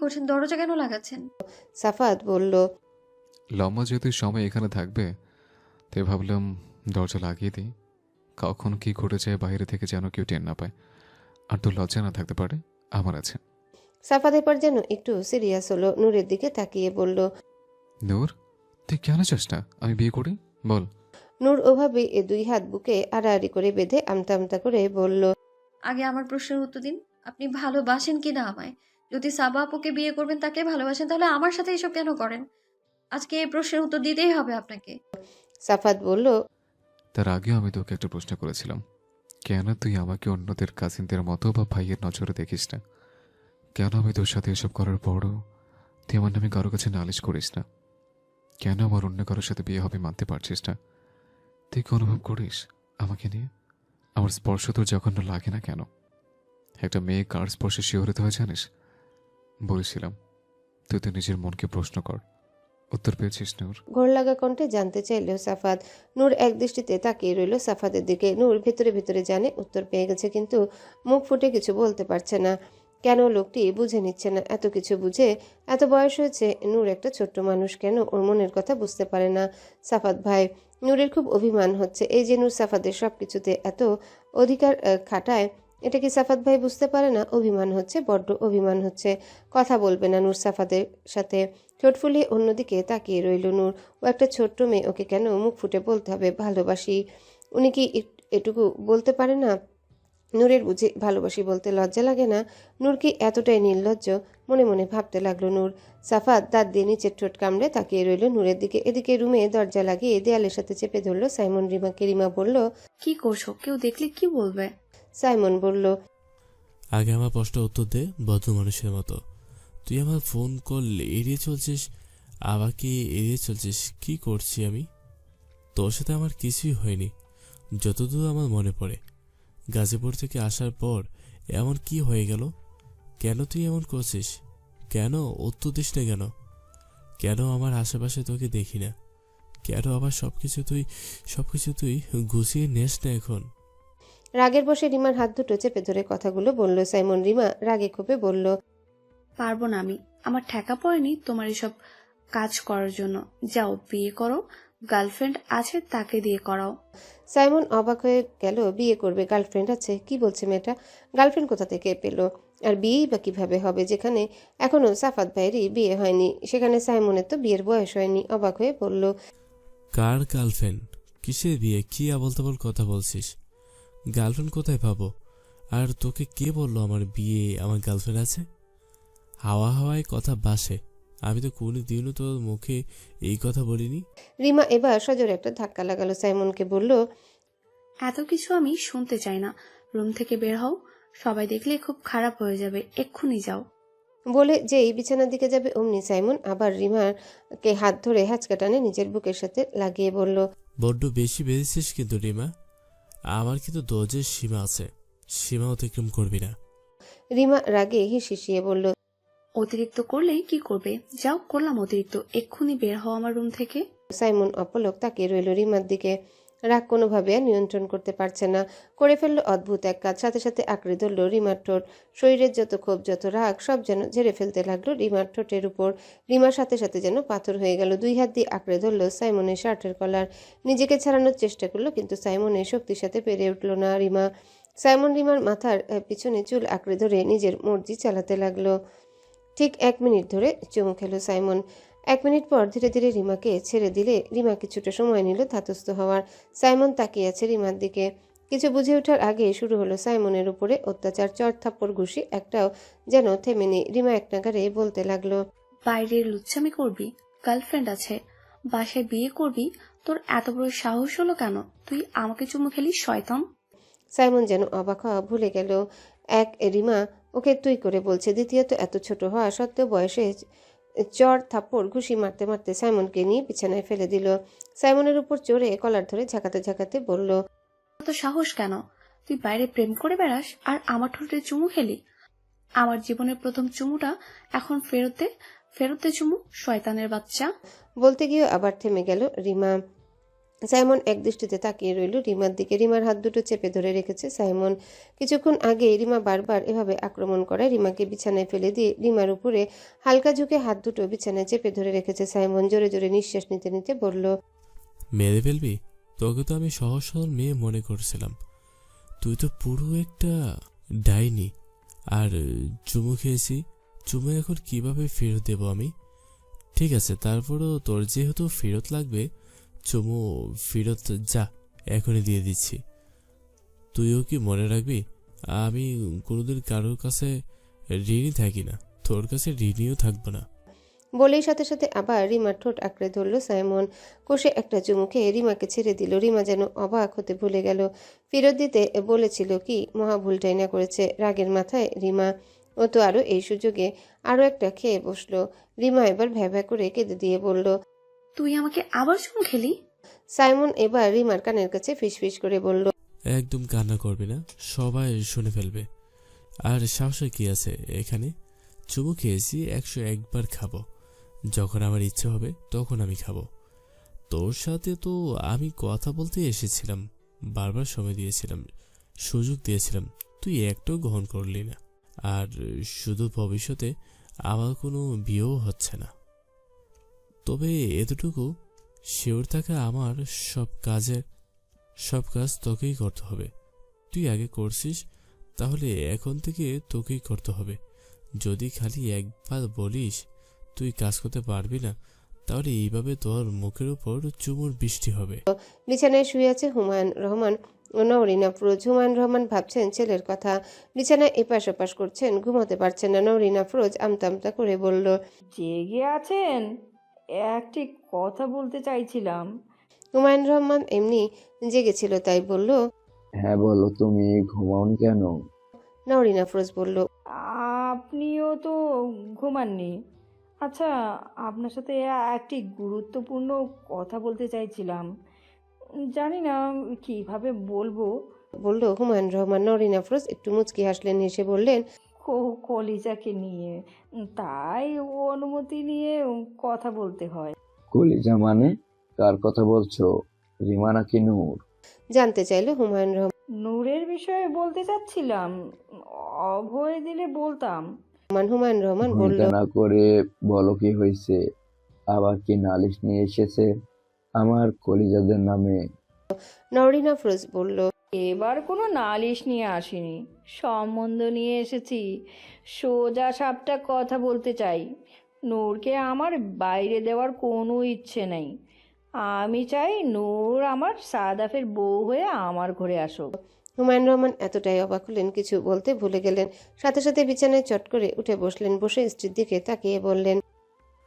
করছেন? দরজা কেন লাগাচ্ছেন? সাফাত বলল, লম্বা যেহেতু সময় এখানে থাকবে, তাই ভাবলাম দরজা লাগিয়ে দিই। কখন কি ঘটে যায় বাইরে থেকে যেন কেউ টের না পায়, আর তো লজ্জা না থাকতে পারে আমার আছে। সাফাত এবার যেন একটু সিরিয়াস হলো, নূরের দিকে তাকিয়ে বলল। নূর, তুই কেন চাস না আমি বিয়ে করি? বল। নূর ওভাবে দুই হাত বুকে আড়াআড়ি করে বেঁধে আমতা আমতা করে বলল, আগে আমার প্রশ্নের উত্তর দিন। আপনি ভালোবাসেন কিনা আমায়? যদি সাবা আপুকে বিয়ে করবেন, তাকে ভালোবাসেন, তাহলে আমার সাথে এসব কেন করেন? আজকে এই প্রশ্নের উত্তর দিতেই হবে আপনাকে। সাফাত বলল, তার আগেও আমি তোকে একটা প্রশ্ন করেছিলাম, কেন তুই আমাকে অন্যদের কাজিনদের মতো বা ভাইয়ের নজরে দেখিস না? কেন আমি তোর সাথে এসব করার পরও তুই আমার নামে কারো কাছে নালিশ করিস না? কেন আমার অন্য কারোর সাথে বিয়ে হবে মানতে পারছিস না? তুই কি অনুভব করিস আমাকে নিয়ে? আমার স্পর্শ তোর জঘন্য লাগে না কেন? একটা মেয়ে কার স্পর্শে শিহরিত হয় জানিস? বলেছিলাম তুই তো নিজের মনকে প্রশ্ন কর। উত্তর পেয়েছিস নূর? ঘোর লাগা কণ্ঠে জানতে চাইলেও সাফাত। নূর এক দৃষ্টিতে তাকিয়ে রইল সাফাতের দিকে। নূর ভেতরে ভেতরে জানে উত্তর পেয়ে গেছে, কিন্তু মুখ ফুটে কিছু বলতে পারছে না। কেন লোকটি বুঝে নিচ্ছে না? এত কিছু বুঝে, এত বয়স হয়েছে, নূর একটা ছোট্ট মানুষ, কেন ওর মনের কথা বুঝতে পারে না সাফাত ভাই? নূরের খুব অভিমান হচ্ছে, এই যে নূর সাফাতের সবকিছুতে এত অধিকার খাটায়, এটা কি সাফাত ভাই বুঝতে পারে না? অভিমান হচ্ছে, বড্ড অভিমান হচ্ছে। কথা বলবে না নূর সাফাতের সাথে। ঠোঁট ফুলিয়ে অন্যদিকে তাকিয়ে রইল নূর। ও একটা ছোট্ট মেয়ে, ওকে কেন মুখ ফুটে বলতে হবে ভালোবাসি? উনি কি এটুকু বলতে পারে না? নূরের বুঝি ভালোবাসি বলতে লজ্জা লাগে না? নূর কি এতটাই নির্লজ্জ? মনে মনে ভাবতে লাগলো নূর। সাফাত দাঁত দিয়ে নিচের ঠোঁট কামড়ে তাকিয়ে রইল নূরের দিকে। এদিকে রুমে দরজা লাগিয়ে দেয়ালের সাথে চেপে ধরল সাইমন রিমাকে। রিমা বলল, কি করছো? কেউ দেখলে কি বলবে? সাইমন বলল, আগে আমার প্রশ্নের উত্তর দে, ভদ্র মানুষের মতো। তুই আমার ফোন কল এড়িয়ে চলছিস, আমাকে এড়িয়ে চলছিস। কি করছি আমি? তোর সাথে আমার কিছুই হয়নি, যতদূর আমার মনে পড়ে। গাজীপুর থেকে আসার পর এমন কি হয়ে গেল? কেন তুই এমন করছিস? কেন উত্তর দিস না কেন? কেন আমার আশেপাশে তোকে দেখি না? কেন আবার সবকিছু তুই গুছিয়ে নেস না এখন? রাগের বসে রিমার হাত দুটো চেপে ধরে কথাগুলো বলল সাইমন। রিমা রাগে ক্ষোভে বলল, পারবো না আমি। আমার ঠেকা পড়েনি তোমার এসব কাজ করার জন্য। যাও বিয়ে করো, গার্লফ্রেন্ড আছে তাকে দিয়ে করাও। সাইমন অবাক হয়ে গেল। বিয়ে করবে? গার্লফ্রেন্ড আছে? কি বলছে মেয়েটা? গার্লফ্রেন্ড কোথা থেকে পেল? আর বিয়েই বা কিভাবে হবে, যেখানে এখনো সাফাত ভাইয়েরই বিয়ে হয়নি, সেখানে সাইমনের তো বিয়ের বয়স হয়নি। অবাক হয়ে বলল, কার গার্লফ্রেন্ড? কিসের বিয়ে? কি আবল তাবল কথা বলছিস? গার্লফ্রেন্ড কোথায় পাবো? আর তোকে কে বললো আমার বিয়ে, আমার গার্লফ্রেন্ড আছে? হাওয়া হাওয়ায় কথা বাসে। আমি তো কোনোদিনও তোর মুখে এই কথা বলিনি। রিমা এবার সজোরে একটা ধাক্কা লাগালো সাইমনকে। বলল, এত কিছু আমি শুনতে চাই না। রুম থেকে বের হও, সবাই দেখলে খুব খারাপ হয়ে যাবে। এক্ষুনি যাও। বলে যেই বিছানার দিকে যাবে অমনি সাইমন আবার রিমাকে হাত ধরে হ্যাচকা টানে নিজের বুকের সাথে লাগিয়ে বলল, বড্ড বেশি বেড়েছিস কিন্তু রিমা। আমার কিন্তু দরজের সীমা আছে, সীমা অতিক্রম করবি না। রিমা রাগে হিসিয়ে বলল, অতিরিক্ত করলেই কি করবে? যাও, করলাম অতিরিক্ত। এক্ষুনি বের হও আমার রুম থেকে। সাইমন অপলক তাকিয়ে রইল রিমার দিকে। রাগ কোনোভাবে আর নিয়ন্ত্রণ করতে পারছে না। করে ফেললো অদ্ভুত এক কাজ। সাথে সাথে আঁকড়ে ধরল রিমার ঠোঁট। শরীরের যত ক্ষোভ, যত রাগ, সব যেন ঝেড়ে ফেলতে লাগলো রিমার ঠোঁটের উপর। রিমার সাথে সাথে যেন পাথর হয়ে গেল। দুই হাত দিয়ে আঁকড়ে ধরল সাইমনের শার্টের কলার। নিজেকে ছাড়ানোর চেষ্টা করলো, কিন্তু সাইমনের শক্তির সাথে পেরে উঠল না রিমা। সাইমন রিমার মাথার পিছনে চুল আঁকড়ে ধরে নিজের মর্জি চালাতে লাগলো। ঠিক 1 মিনিট ধরে চুমু খেলো সাইমন। 1 মিনিট পর ধীরে ধীরে রিমাকে ছেড়ে দিলে রিমা কিছুটা সময় নিল ধাতস্থ হওয়ার। সাইমন তাকিয়ে আছে রিমার দিকে। কিছু বুঝে ওঠার আগে শুরু হলো সাইমনের উপরে অত্যাচার। চড় থাপ্পড় ঘুষি একটাও যেন থেমে নেই। রিমা এক নাগারে বলতে লাগলো, বাইরের লুচ্চামি করবি? গার্লফ্রেন্ড আছে, বাসায় বিয়ে করবি? তোর এত বড় সাহস হলো কেন? তুই আমাকে চুমু খেলি, শয়তান! সাইমন যেন অবাক হওয়া ভুলে গেল। এক, রিমা ওকে তুই করে বলছে। দ্বিতীয়ত, এত ছোট হওয়া সত্ত্বেও বয়সে চড় থাপ্পড় ঘুষি মারতে মারতে সাইমনকে নিয়ে বিছানায় ফেলে দিল। সাইমনের উপর চড়ে কলার ধরে ঝাঁকাতে ঝাঁকাতে বলল, এত সাহস কেন? তুই বাইরে প্রেম করে বেড়াস আর আমার ঠোঁটে চুমু খেলি? আমার জীবনের প্রথম চুমুটা এখন ফেরত দে চুমু, শয়তানের বাচ্চা! বলতে গিয়েও আবার থেমে গেল রিমা। সাইমন একদৃষ্টিতে তাকিয়ে রইল রিমার দিকে। রিমার হাত দুটো চেপে ধরে রেখেছে সাইমন। কিছুক্ষণ আগে রিমা বারবার এভাবে আক্রমণ করায় রিমাকে বিছানায় ফেলে দিয়ে রিমার উপরে হালকা ঝুঁকে হাত দুটো বিছানায় চেপে ধরে রেখেছে সাইমন। জোরে জোরে নিঃশ্বাস নিতে নিতে বলল, মেরে ফেলবি? তোকে তো আমি সহজ সরল মেয়ে মনে করছিলাম, তুই তো পুরো একটা ডাইনি। আর চুমু খেয়েছি, চুমু এখন কিভাবে ফেরত দেব আমি? ঠিক আছে, তারপরও তোর যেহেতু ফেরত লাগবে, চুমু ফেরত যা, এখনই দিয়ে দিচ্ছি। তুইও কি মনে রাখবি, আমি কোনোদিন কারোর কাছে ঋণী থাকি না, তোর কাছে ঋণীও থাকবো না। বলেই সাথে সাথে আবার রিমার ঠোঁট আঁকড়ে ধরল সাইমন। কষে একটা চুমু খেয়ে রিমাকে ছেড়ে দিল। রিমা যেন অবাক হতে ভুলে গেল। ফেরত দিতে বলেছিল কি মহা ভুলটাই না করেছে। রাগের মাথায় রিমা ও তো আরও এই সুযোগে আরও একটা খেয়ে বসলো। রিমা এবার ভ্যাভ্যা করে কেঁদে দিয়ে বলল, তুই আমাকে আবার চুমু খেলি? সাইমন এবার রিমার কানের কাছে ফিসফিস করে বলল, একদম কান্না করবি না, সবাই শুনে ফেলবে। আর সাহসে কি আছে এখানে? চুমু খেয়েছি, 101 বার খাবো। যখন আমার ইচ্ছে হবে তখন আমি খাবো। তোর সাথে তো আমি কথা বলতে এসেছিলাম, বারবার সময় দিয়েছিলাম, সুযোগ দিয়েছিলাম, তুই একটাও গ্রহণ করলি না। আর শুধু ভবিষ্যতে আমার কোনো বিয়েও হচ্ছে না। তবে এতটুকু শিওর থাকা, আমার সব কাজ তোকেই করতে হবে। তুই আগে করছিস, তাহলে এখন থেকে তোকেই করতে হবে। যদি খালি একবার বলিস তুই কাজ করতে পারবি না, তাহলে এইভাবে তোর মুখের উপর চুমুর বৃষ্টি হবে। বিছানায় শুয়ে আছে হুমায়ুন রহমান ও নওরিন আফরোজ। হুমায়ুন রহমান ভাবছেন ছেলের কথা, বিছানায় এপাশ ওপাশ করছেন, ঘুমোতে পারছেন না। নওরিন আফরোজ আমতা আমতা করে বলল, জেগে আছেন? একটি কথা বলতে চাইছিলাম। হুমায়ুন রহমান এমনি জেগেছিল তাই বলল। হ্যাঁ বলো, তুমি ঘুমাওনি কেন? নওরিন আফরোজ বলল, আপনিও তো ঘুমাননি। আচ্ছা, আপনার সাথে একটি গুরুত্বপূর্ণ কথা বলতে চাইছিলাম। জানি না কিভাবে বলবো। হুমায়ুন রহমান। নওরিন আফরোজ একটু মুচকি হাসলেন, হেসে বললেন, কলিজাকে নিয়ে, তাই অনুমতি নিয়ে কথা বলতে হয়। কলিজা মানে? কার কথা বলছো? রিমা নাকি নূর? জানতে চাইল হুমায়ুন রহমান। নূরের বিষয়ে বলতে চাচ্ছিলাম, অভয় দিলে বলতাম। হুমায়ুন রহমান বলল, ভূমিকা না করে বলো কি হয়েছে? আবার কি নালিশ নিয়ে এসেছে আমার কলিজাদের নামে? নওরিন আফরোজ বলল, এবার কোনো নালিশ নিয়ে আসিনি, সম্বন্ধ নিয়ে এসেছি। সোজা সাপটা কথা বলতে চাই। নূরকে আমার বাইরে দেওয়ার কোনো ইচ্ছে নেই। আমি চাই নূর আমার সাদাফের বউ হয়ে আমার ঘরে আসুক। হুমায়ুন রহমান এতটাই অবাক হলেন কিছু বলতে ভুলে গেলেন। সাথে সাথে বিছানায় চট করে উঠে বসলেন। বসে স্ত্রীর দিকে তাকিয়ে বললেন,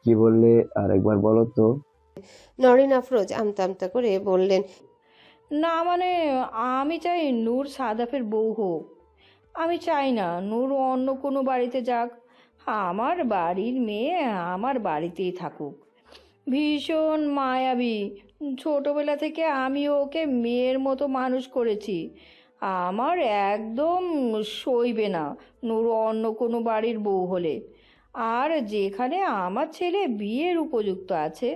কি বললে আরেকবার বলো তো? নওরিন আফরোজ আমতা আমতা করে বললেন, না মানে, আমি চাই নূর সাদাফের বউ হোক। আমি চাই না নূর অন্য কোনো বাড়িতে যাক। আমার বাড়ির মেয়ে আমার বাড়িতেই থাকুক। ভীষণ মায়াবী। ছোটবেলা থেকে আমি ওকে মেয়ের মতো মানুষ করেছি। আমার একদম সইবে না নূর অন্য কোনো বাড়ির বউ হলে। আর যেখানে আমার ছেলে বিয়ের উপযুক্ত আছে,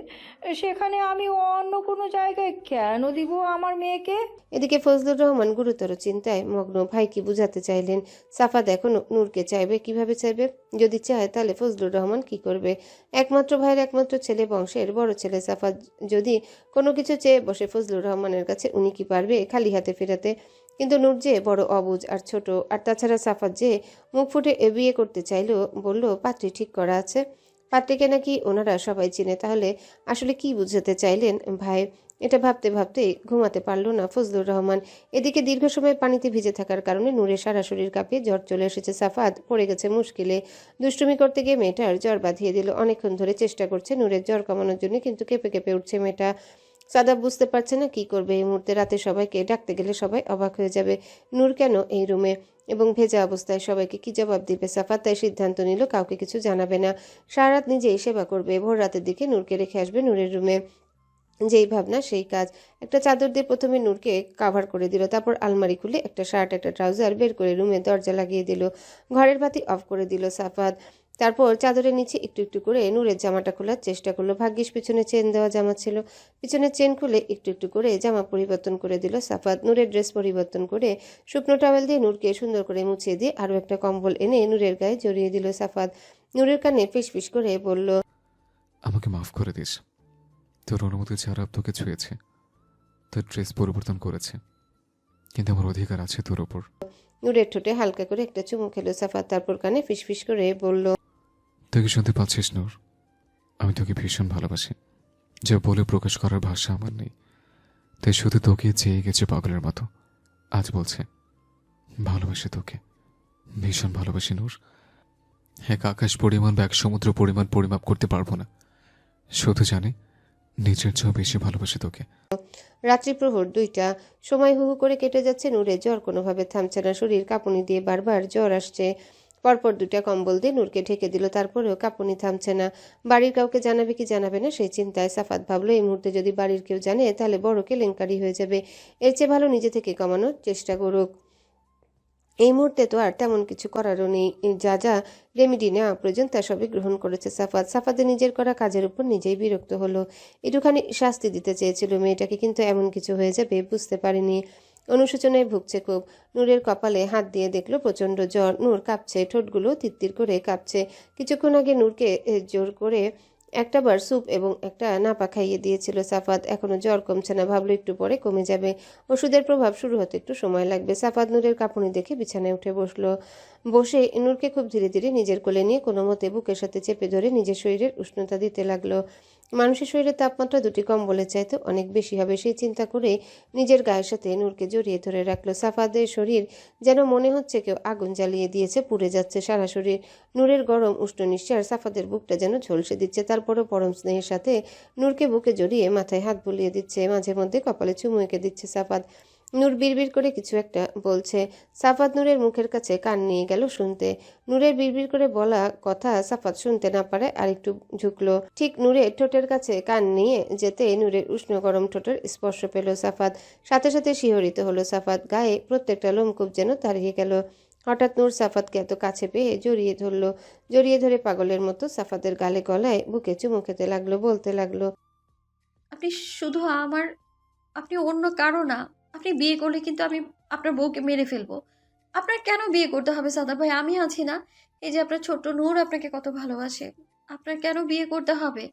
সেখানে আমি অন্য কোনো জায়গায় কেন দিব আমার মেয়েকে? এদিকে ফজলুর রহমান গুরুতর চিন্তায় মগ্ন। ভাই কি বুঝাতে চাইলেন? সাফাত এখনো নূরকে চাইবে? কিভাবে চাইবে? যদি চায় তাহলে ফজলুর রহমান কি করবে? একমাত্র ভাইয়ের একমাত্র ছেলে, বংশের বড় ছেলে সাফাত যদি কোনো কিছু চেয়ে বসে ফজলুর রহমানের কাছে, উনি কি পারবে খালি হাতে ফেরাতে? কিন্তু নূর যে বড় অবুঝ আর ছোট, আর তাছাড়া সাফাত যে মুখ ফুটে বিয়ে করতে চাইলো, বলল পাত্রী ঠিক করা আছে। পাত্রীকে নাকি ওনারা সবাই চিনে। তাহলে আসলে কি বুঝাতে চাইলেন ভাই? এটা ভাবতে ভাবতেই ঘুমাতে পারল না ফজলুর রহমান। এদিকে দীর্ঘ সময় পানিতে ভিজে থাকার কারণে নূরের সারা শরীর কাঁপিয়ে জ্বর চলে এসেছে। সাফাত পড়ে গেছে মুশকিলে। দুষ্টুমি করতে গিয়ে মেয়েটার জ্বর বাঁধিয়ে দিল। অনেকক্ষণ ধরে চেষ্টা করছে নূরের জ্বর কমানোর জন্য, কিন্তু কেঁপে কেঁপে উঠছে মেয়েটা। সাদাব বুঝতে পারছে না কি করবে এই মুহূর্তে। রাতে সবাইকে ডাকতে গেলে সবাই অবাক হয়ে যাবে। নূর কেন এই রুমে এবং ভেজা অবস্থায় সবাইকে কি জবাব দিবে সাফাত? তাই সিদ্ধান্ত নিল কাউকে কিছু জানাবে না। সারা রাত নিজেই সেবা করবে। ভোর রাতের দিকে নূরকে রেখে আসবে নূরের রুমে। যেই ভাবনা সেই কাজ। একটা চাদর দিয়ে প্রথমে নূরকে কাভার করে দিল, তারপর আলমারি খুলে একটা শার্ট একটা ট্রাউজার বের করে রুমে দরজা লাগিয়ে দিল। ঘরের বাতি অফ করে দিল সাফাত। তারপর চাদরের নিচে একটু একটু করে নূরের জামাটা খোলার চেষ্টা করলো। ভাগ্যিস পিছনে চেন দেওয়া জামা ছিল। পিছনে চেন খুলে একটু একটু করে জামা পরিবর্তন করে দিল সাফাত। নূরের ড্রেস পরিবর্তন করে শুকনো টাওয়েল দিয়ে নূরকে সুন্দর করে মুছিয়ে দিয়ে আরও একটা কম্বল এনে নূরের গায়ে জড়িয়ে দিল সাফাত। নূরের কানে ফিসফিস করে বলল, আমাকে মাফ করে দিস। তোর অনুমতি ছাড়া তোকে ছুঁয়েছে, তোর ড্রেস পরিবর্তন করেছে, কিন্তু আমার অধিকার আছে তোর ওপর। নূরের ঠোঁটে হালকা করে একটা চুমু খেলো সাফাত। তারপর কানে ফিসফিস করে বলল, তুই কি শুনতে পাচ্ছিস নূর? আমি তোকে ভীষণ ভালোবাসি, যা বলে প্রকাশ করার ভাষা আমার নেই। তাই শুধু তোকে চেয়ে গেছে পাগলের মতো। আজ বলছে ভালোবাসি তোকে, ভীষণ ভালোবাসি নূর। এক আকাশ পরিমাণ বা এক সমুদ্র পরিমাণ পরিমাপ করতে পারবো না। শুধু জানি নিজের চেয়েও বেশি ভালোবাসি তোকে। রাত্রি প্রহর 2টা। সময় হু হু করে কেটে যাচ্ছে। নূরের জ্বর কোনোভাবে থামছে না। শরীর কাঁপুনি দিয়ে বারবার জ্বর আসছে। পরপর 2টা কম্বল দিয়ে নূরকে ঢেকে দিল। তারপরেও কাঁপুনি থামছে না। বাড়ির কাউকে জানাবে কি জানাবে না সেই চিন্তায় সাফাত ভাবলো, এই মুহূর্তে যদি বাড়ির কেউ জানে তাহলে বড় কেলেঙ্কারি হয়ে যাবে। এর চেয়ে ভালো নিজে থেকে কমানোর চেষ্টা করুক। এই মুহূর্তে তো আর তেমন কিছু করারও নেই। যা যা রেমেডি নেওয়া প্রয়োজন তা সবই গ্রহণ করেছে সাফাত। সাফাতের নিজের করা কাজের উপর নিজেই বিরক্ত হলো। একটুখানি শাস্তি দিতে চেয়েছিল মেয়েটাকে, কিন্তু এমন কিছু হয়ে যাবে বুঝতে পারেনি। অনুশোচনায় ভুগছে খুব। নূরের কপালে হাত দিয়ে দেখলো প্রচণ্ড জ্বর। নূর কাঁপছে, ঠোঁটগুলো তিত্তির করে কাঁপছে। কিছুক্ষণ আগে নূরকে জোর করে একটা বার স্যুপ এবং একটা নাপা খাইয়ে দিয়েছিল সাফাত। এখনো জ্বর কমছে না। ভাবলো একটু পরে কমে যাবে। ওষুধের প্রভাব শুরু হতে একটু সময় লাগবে। সাফাত নূরের কাঁপুনি দেখে বিছানায় উঠে বসলো। বসে নূরকে খুব ধীরে ধীরে নিজের কোলে নিয়ে কোনো মতে বুকের সাথে চেপে ধরে নিজের শরীরের উষ্ণতা দিতে লাগলো। মানুষের শরীরের তাপমাত্রা 2টি কম্বলের চাইতে অনেক বেশি হবে সেই চিন্তা করে নিজের গায়ের সাথে নূরকে জড়িয়ে ধরে রাখলো। সাফাতের শরীর যেন মনে হচ্ছে কেউ আগুন জ্বালিয়ে দিয়েছে, পুড়ে যাচ্ছে সারা শরীর। নূরের গরম উষ্ণ নিঃশ্বাস সাফাতের বুকটা যেন ঝলসে দিচ্ছে। তারপরও পরম স্নেহের সাথে নূরকে বুকে জড়িয়ে মাথায় হাত বুলিয়ে দিচ্ছে, মাঝে মধ্যে কপালে চুমু এঁকে দিচ্ছে সাফাত। নূর বিড়বিড় করে কিছু একটা বলছে। সাফাত নূরের মুখের কাছে কান নিয়ে গেল শুনতে। নূরের বিড়বিড় করে বলা কথা সাফাত শুনতে না পারে আর একটু ঝুঁকলো। ঠিক নূরের ঠোঁটের কাছে কান নিয়ে যেতে নূরের উষ্ণ গরম ঠোঁটের স্পর্শ পেল সাফাত। সাথে সাথে শিহরিত হলো সাফাত। গায়ে প্রত্যেকটা লোমকূপ যেন দাঁড়িয়ে গেল। হঠাৎ নূর সাফাতকে এত কাছে পেয়ে জড়িয়ে ধরলো। জড়িয়ে ধরে পাগলের মতো সাফাতের গালে গলায় বুকে চুমু খেতে লাগলো, বলতে লাগলো, আপনি শুধু আমার, আপনি অন্য কারো না। আপনি বিয়ে করলে কিন্তু আমি আপনার বউকে মেরে ফেলবো। আপনার কেন বিয়ে করতে হবে সাদা ভাই? আমি আছি না? এই যে আপনার ছোট্ট নূর আপনাকে কত ভালোবাসে। আপনার কেন বিয়ে করতে হবে?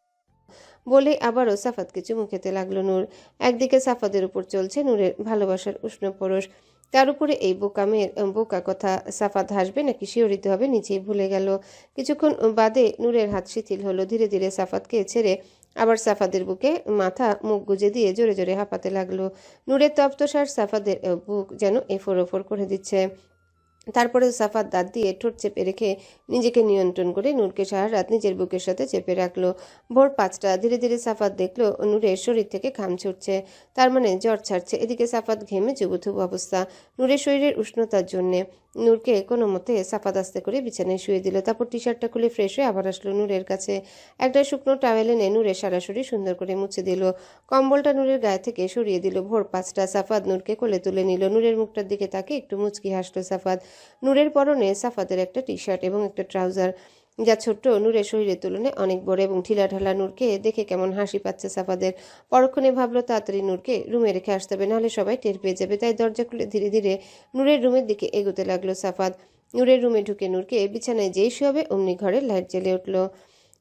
বলে আবারও সাফাতকে চুমু খেতে লাগলো নূর। একদিকে সাফাতের উপর চলছে নূরের ভালোবাসার উষ্ণ পরশ, তার উপরে এই বোকা কথা। সাফাত হাসবে নাকি শিহরিত হবে নিজেই ভুলে গেল। কিছুক্ষণ বাদে নূরের হাত শিথিল হলো। ধীরে ধীরে সাফাতকে ছেড়ে আবার সাফাতের বুকে মাথা মুখ গুজে দিয়ে জোরে জোরে হাঁপাতে লাগলো। নূরের তপ্তসার সাফাতের বুক যেন এফোর ওফোর করে দিচ্ছে। তারপরে সাফাত দাঁত দিয়ে ঠোঁট চেপে রেখে নিজেকে নিয়ন্ত্রণ করে নূরকে সারা রাত নিজের বুকের সাথে চেপে রাখলো। ভোর 5টা। ধীরে ধীরে সাফাত দেখলো নূরের শরীর থেকে ঘাম ছুটছে, তার মানে জ্বর ছাড়ছে। এদিকে সাফাত ঘেমে জুবুথুবু অবস্থা নূরের শরীরের উষ্ণতার জন্যে। নূরকে কোনো মতে সাফাত আস্তে করে বিছানায় শুয়ে দিল। তারপর টি শার্টটা খুলে ফ্রেশ হয়ে আবার আসলো নূরের কাছে। একটা শুকনো টাওয়েল এনে নূরের সারা শরীর সুন্দর করে মুছে দিল। কম্বলটা নূরের গায়ে থেকে সরিয়ে দিল। ভোর 5টা। সাফাত নূরকে কোলে তুলে নিল। নূরের মুখটার দিকে তাকে একটু মুচকি হাসলো সাফাত। নূরের পরনে সাফাতের একটা টি শার্ট এবং একটা ট্রাউজার, যা ছোট্ট নূরের শরীরের তুলনায় অনেক বড় এবং ঢিলা ঢালা। নূরকে দেখে কেমন হাসি পাচ্ছে সাফাদের। পরক্ষণে ভাবলো তাড়াতাড়ি নূরকে রুমে রেখে আসতে হবে, নাহলে সবাই টের পেয়ে যাবে। তাই দরজা খুলে ধীরে ধীরে নূরের রুমের দিকে এগোতে লাগলো সাফাত। নূরের রুমে ঢুকে নূরকে বিছানায় যেই শুয়াবে অমনি ঘরে লাইট জ্বেলে উঠলো।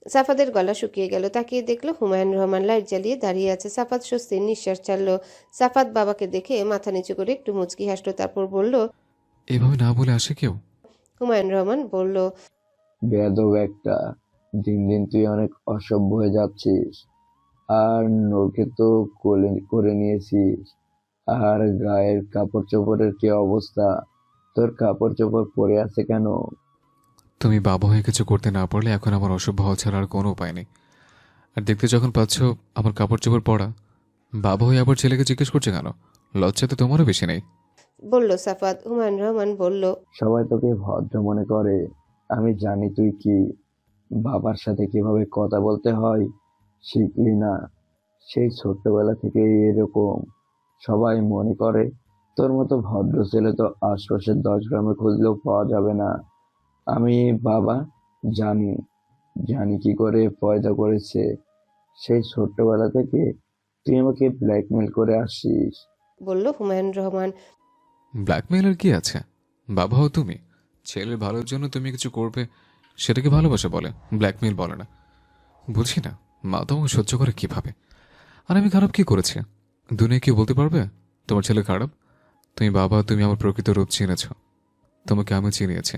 সাফাতের গলা শুকিয়ে গেল। তাকিয়ে দেখলো হুমায়ুন রহমান লাইট জ্বালিয়ে দাঁড়িয়ে আছে। সাফাত স্বস্তির নিঃশ্বাস ছাড়লো। সাফাত বাবাকে দেখে মাথা নিচু করে একটু মুচকি হাসলো, তারপর বলল, এভাবে না বলে আসে কেউ? হুমায়ুন রহমান বলল, বেয়াদব একটা। দিন দিন তুই অনেক অসভ্য হয়ে যাচ্ছিস। আর নূরকে তো কোলে করে নিয়েছিস, আর গায়ের কাপড় চোপড়ের কি অবস্থা? তোর কাপড় চোপড় পরে আছে কেন? তুমি বাবা হয়ে কিছু করতে না পারলে এখন আমার অসভ্য হওয়া ছাড়া আর কোনো উপায় নেই। আর দেখতে যখন পাচ্ছ আমার কাপড় চোপড় পরা, বাবা হয়ে আবার ছেলেকে জিজ্ঞেস করছে কেন? লজ্জা তো তোমারও বেশি নেই। বলল সাফাত। হুমায়ুন রহমান বলল, সবাই তোকে ভদ্র মনে করে, আমি জানি তুই কি বাবার সাথে কিভাবে কথা বলতে হয় শিখলি না। সেই ছোট্টবেলা থেকে এরকম সবাই মনে করে। তোর মতো ভদ্র ছেলে তো আশপাশের 10 গ্রামে খুঁজলেও পাওয়া যাবে না। আমি বাবা, জানি, জানি কি করে পয়দা করেছে। সেই ছোট্টবেলা থেকে তুই আমাকে ব্ল্যাকমেল করে আসিস। বলল হুমায়ুন রহমান। ব্ল্যাকমেইলের কি আছে? বাবা হও তুমি, ছেলের ভালোর জন্য তুমি কিছু করবে, সেটাকে ভালোবাসা বলে, ব্ল্যাকমেইল বলে না। বুঝি না মা তোমাকে সহ্য করে কিভাবে। আর আমি খারাপ কি করেছি? দুনিয়া কি বলতে পারবে তোমার ছেলে খারাপ? তুমি বাবা, তুমি আমার প্রকৃত রূপ চিনেছ, তোমাকে আমি চিনিয়েছি।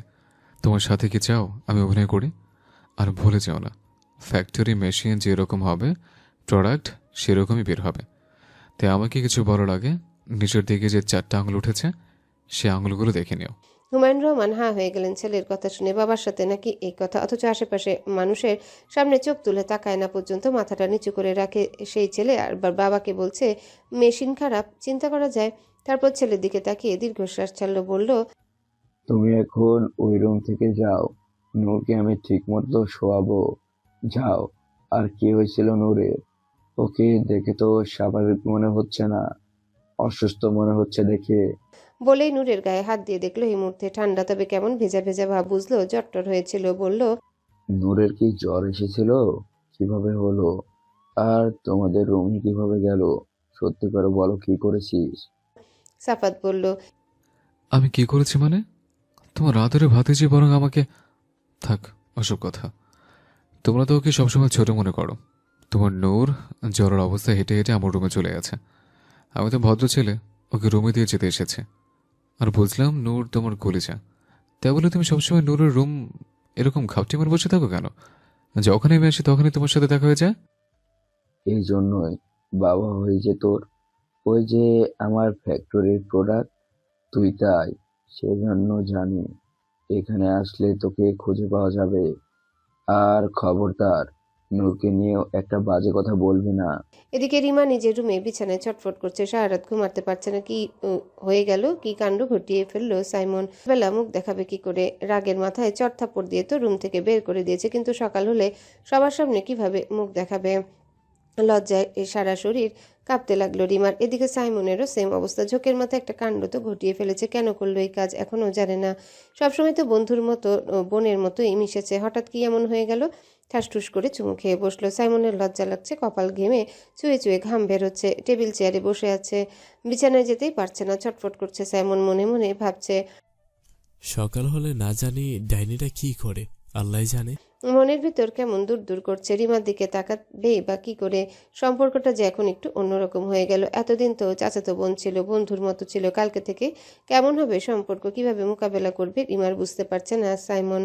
তোমার সাথে কি চাও আমি অভিনয় করি? আর ভুলে যাও না, ফ্যাক্টরি মেশিন যেরকম হবে প্রোডাক্ট সেরকমই বের হবে। তাই আমাকে কিছু বলার আগে নিচের দিকে যে 4টা আঙুল উঠেছে সে আঙুলগুলো দেখে নিও। হুমায়ুন রহমান হাঁ হয়ে গেলেন ছেলের কথা শুনে। বাবার সাথে নাকি এই কথা, অথচ আশেপাশে মানুষের সামনে চোখ তুলে তাকায় না পর্যন্ত, মাথাটা নিচু করে রাখে সেই ছেলে। আর বাবাকে বলছে মেশিন খারাপ, চিন্তা করা যায়। তারপর ছেলের দিকে তাকিয়ে দীর্ঘশ্বাস ছাড়লো, বলল, তুমি এখন ওই রুম থেকে যাও, নূরকে আমি ঠিক মতো শোয়াবো। যাও। আর কি হয়েছিল নূরের? ওকে দেখে তো স্বাভাবিক মনে হচ্ছে না, অসুস্থ মনে হচ্ছে দেখে। বলেই নূরের গায়ে হাত দিয়ে দেখলো এই মুহূর্তে ঠান্ডা, তবে কেমন ভেজা ভেজা ভাব, বুঝলো জট্টর হয়েছিল। বলল, নূরের কি জ্বর এসেছিল? কিভাবে হলো? আর তোমাদের রুমে কিভাবে গেল? সত্যি করে বলো, কি করেছিস? সাফাত বলল, আমি কি করেছি মানে? তোমার রাতের ভাতিজি বরং আমাকে, থাক ওসব কথা। তোমরা তো ওকে সবসময় ছোট মনে করো। তোমার নূর জ্বরের অবস্থায় হেঁটে হেঁটে আমার রুমে চলে গেছে। আমি তো ভদ্র ছেলে, ওকে রুমে দিয়ে যেতে এসেছে। আর বুঝলাম নূর তোমার কলিজা, তাই বলে তুমি সবসময় নূরের রুম এরকম ঘাপটি মারে বসে থাকো কেন? যখনই আমি আসি তখনই তোমার সাথে দেখা হয়ে যায়। এই জন্যই বাবা হয়ে যে তোর, ওই যে আমার ফ্যাক্টরির প্রোডাক্ট, তুই তাই। সেজন্য জানি এখানে আসলে তোকে খুঁজে পাওয়া যাবে। আর খবরদার, নূরকে নিয়েও একটা বাজে কথা বলবি না। এদিকে রিমা নিজের রুমে বিছানায় ছটফট করছে, সারা রাত ঘুমাতে পারছে না। কি হয়ে গেল, কি কাণ্ড ঘটিয়ে ফেললো সাইমন? বেলা মুখ দেখাবে কি করে? রাগের মাথায় চট থাপ্পড় দিয়ে তো রুম থেকে বের করে দিয়েছে, কিন্তু সকাল হলে সবার সামনে কিভাবে মুখ দেখাবে? লজ্জায় সারা শরীর কাঁপতে লাগলো রিমার। এদিকে সাইমনেরও সেম অবস্থা, ঝোঁকের মাথায় একটা কাণ্ড তো ঘটিয়ে ফেলেছে। কেন করলো এই কাজ এখনও জানে না। সবসময় তো বন্ধুর মতো বোনের মতোই মিশেছে, হঠাৎ কি এমন হয়ে গেল? ঠাসঠুস করে চুমু খেয়ে বসলো। সাইমনের লজ্জা লাগছে, কপাল ঘেমে চুয়ে চুয়ে ঘাম বেরোচ্ছে। টেবিল চেয়ারে বসে আছে, বিছানায় যেতেই পারছে না, ছটফট করছে সাইমন। মনে মনে ভাবছে, সকাল হলে না জানি ডাইনিটা কি করে, আল্লাহ জানে। মনের ভিতর কেমন দূর দূর করছে। রিমার দিকে তাকাবে বা কি করে? সম্পর্কটা যে এখন একটু অন্যরকম হয়ে গেল। এতদিন তো চাচাতো বোন ছিল, বন্ধুর মতো ছিল, কালকে থেকে কেমন হবে সম্পর্ক? কিভাবে মোকাবেলা করবে রিমার বুঝতে পারছে না সাইমন।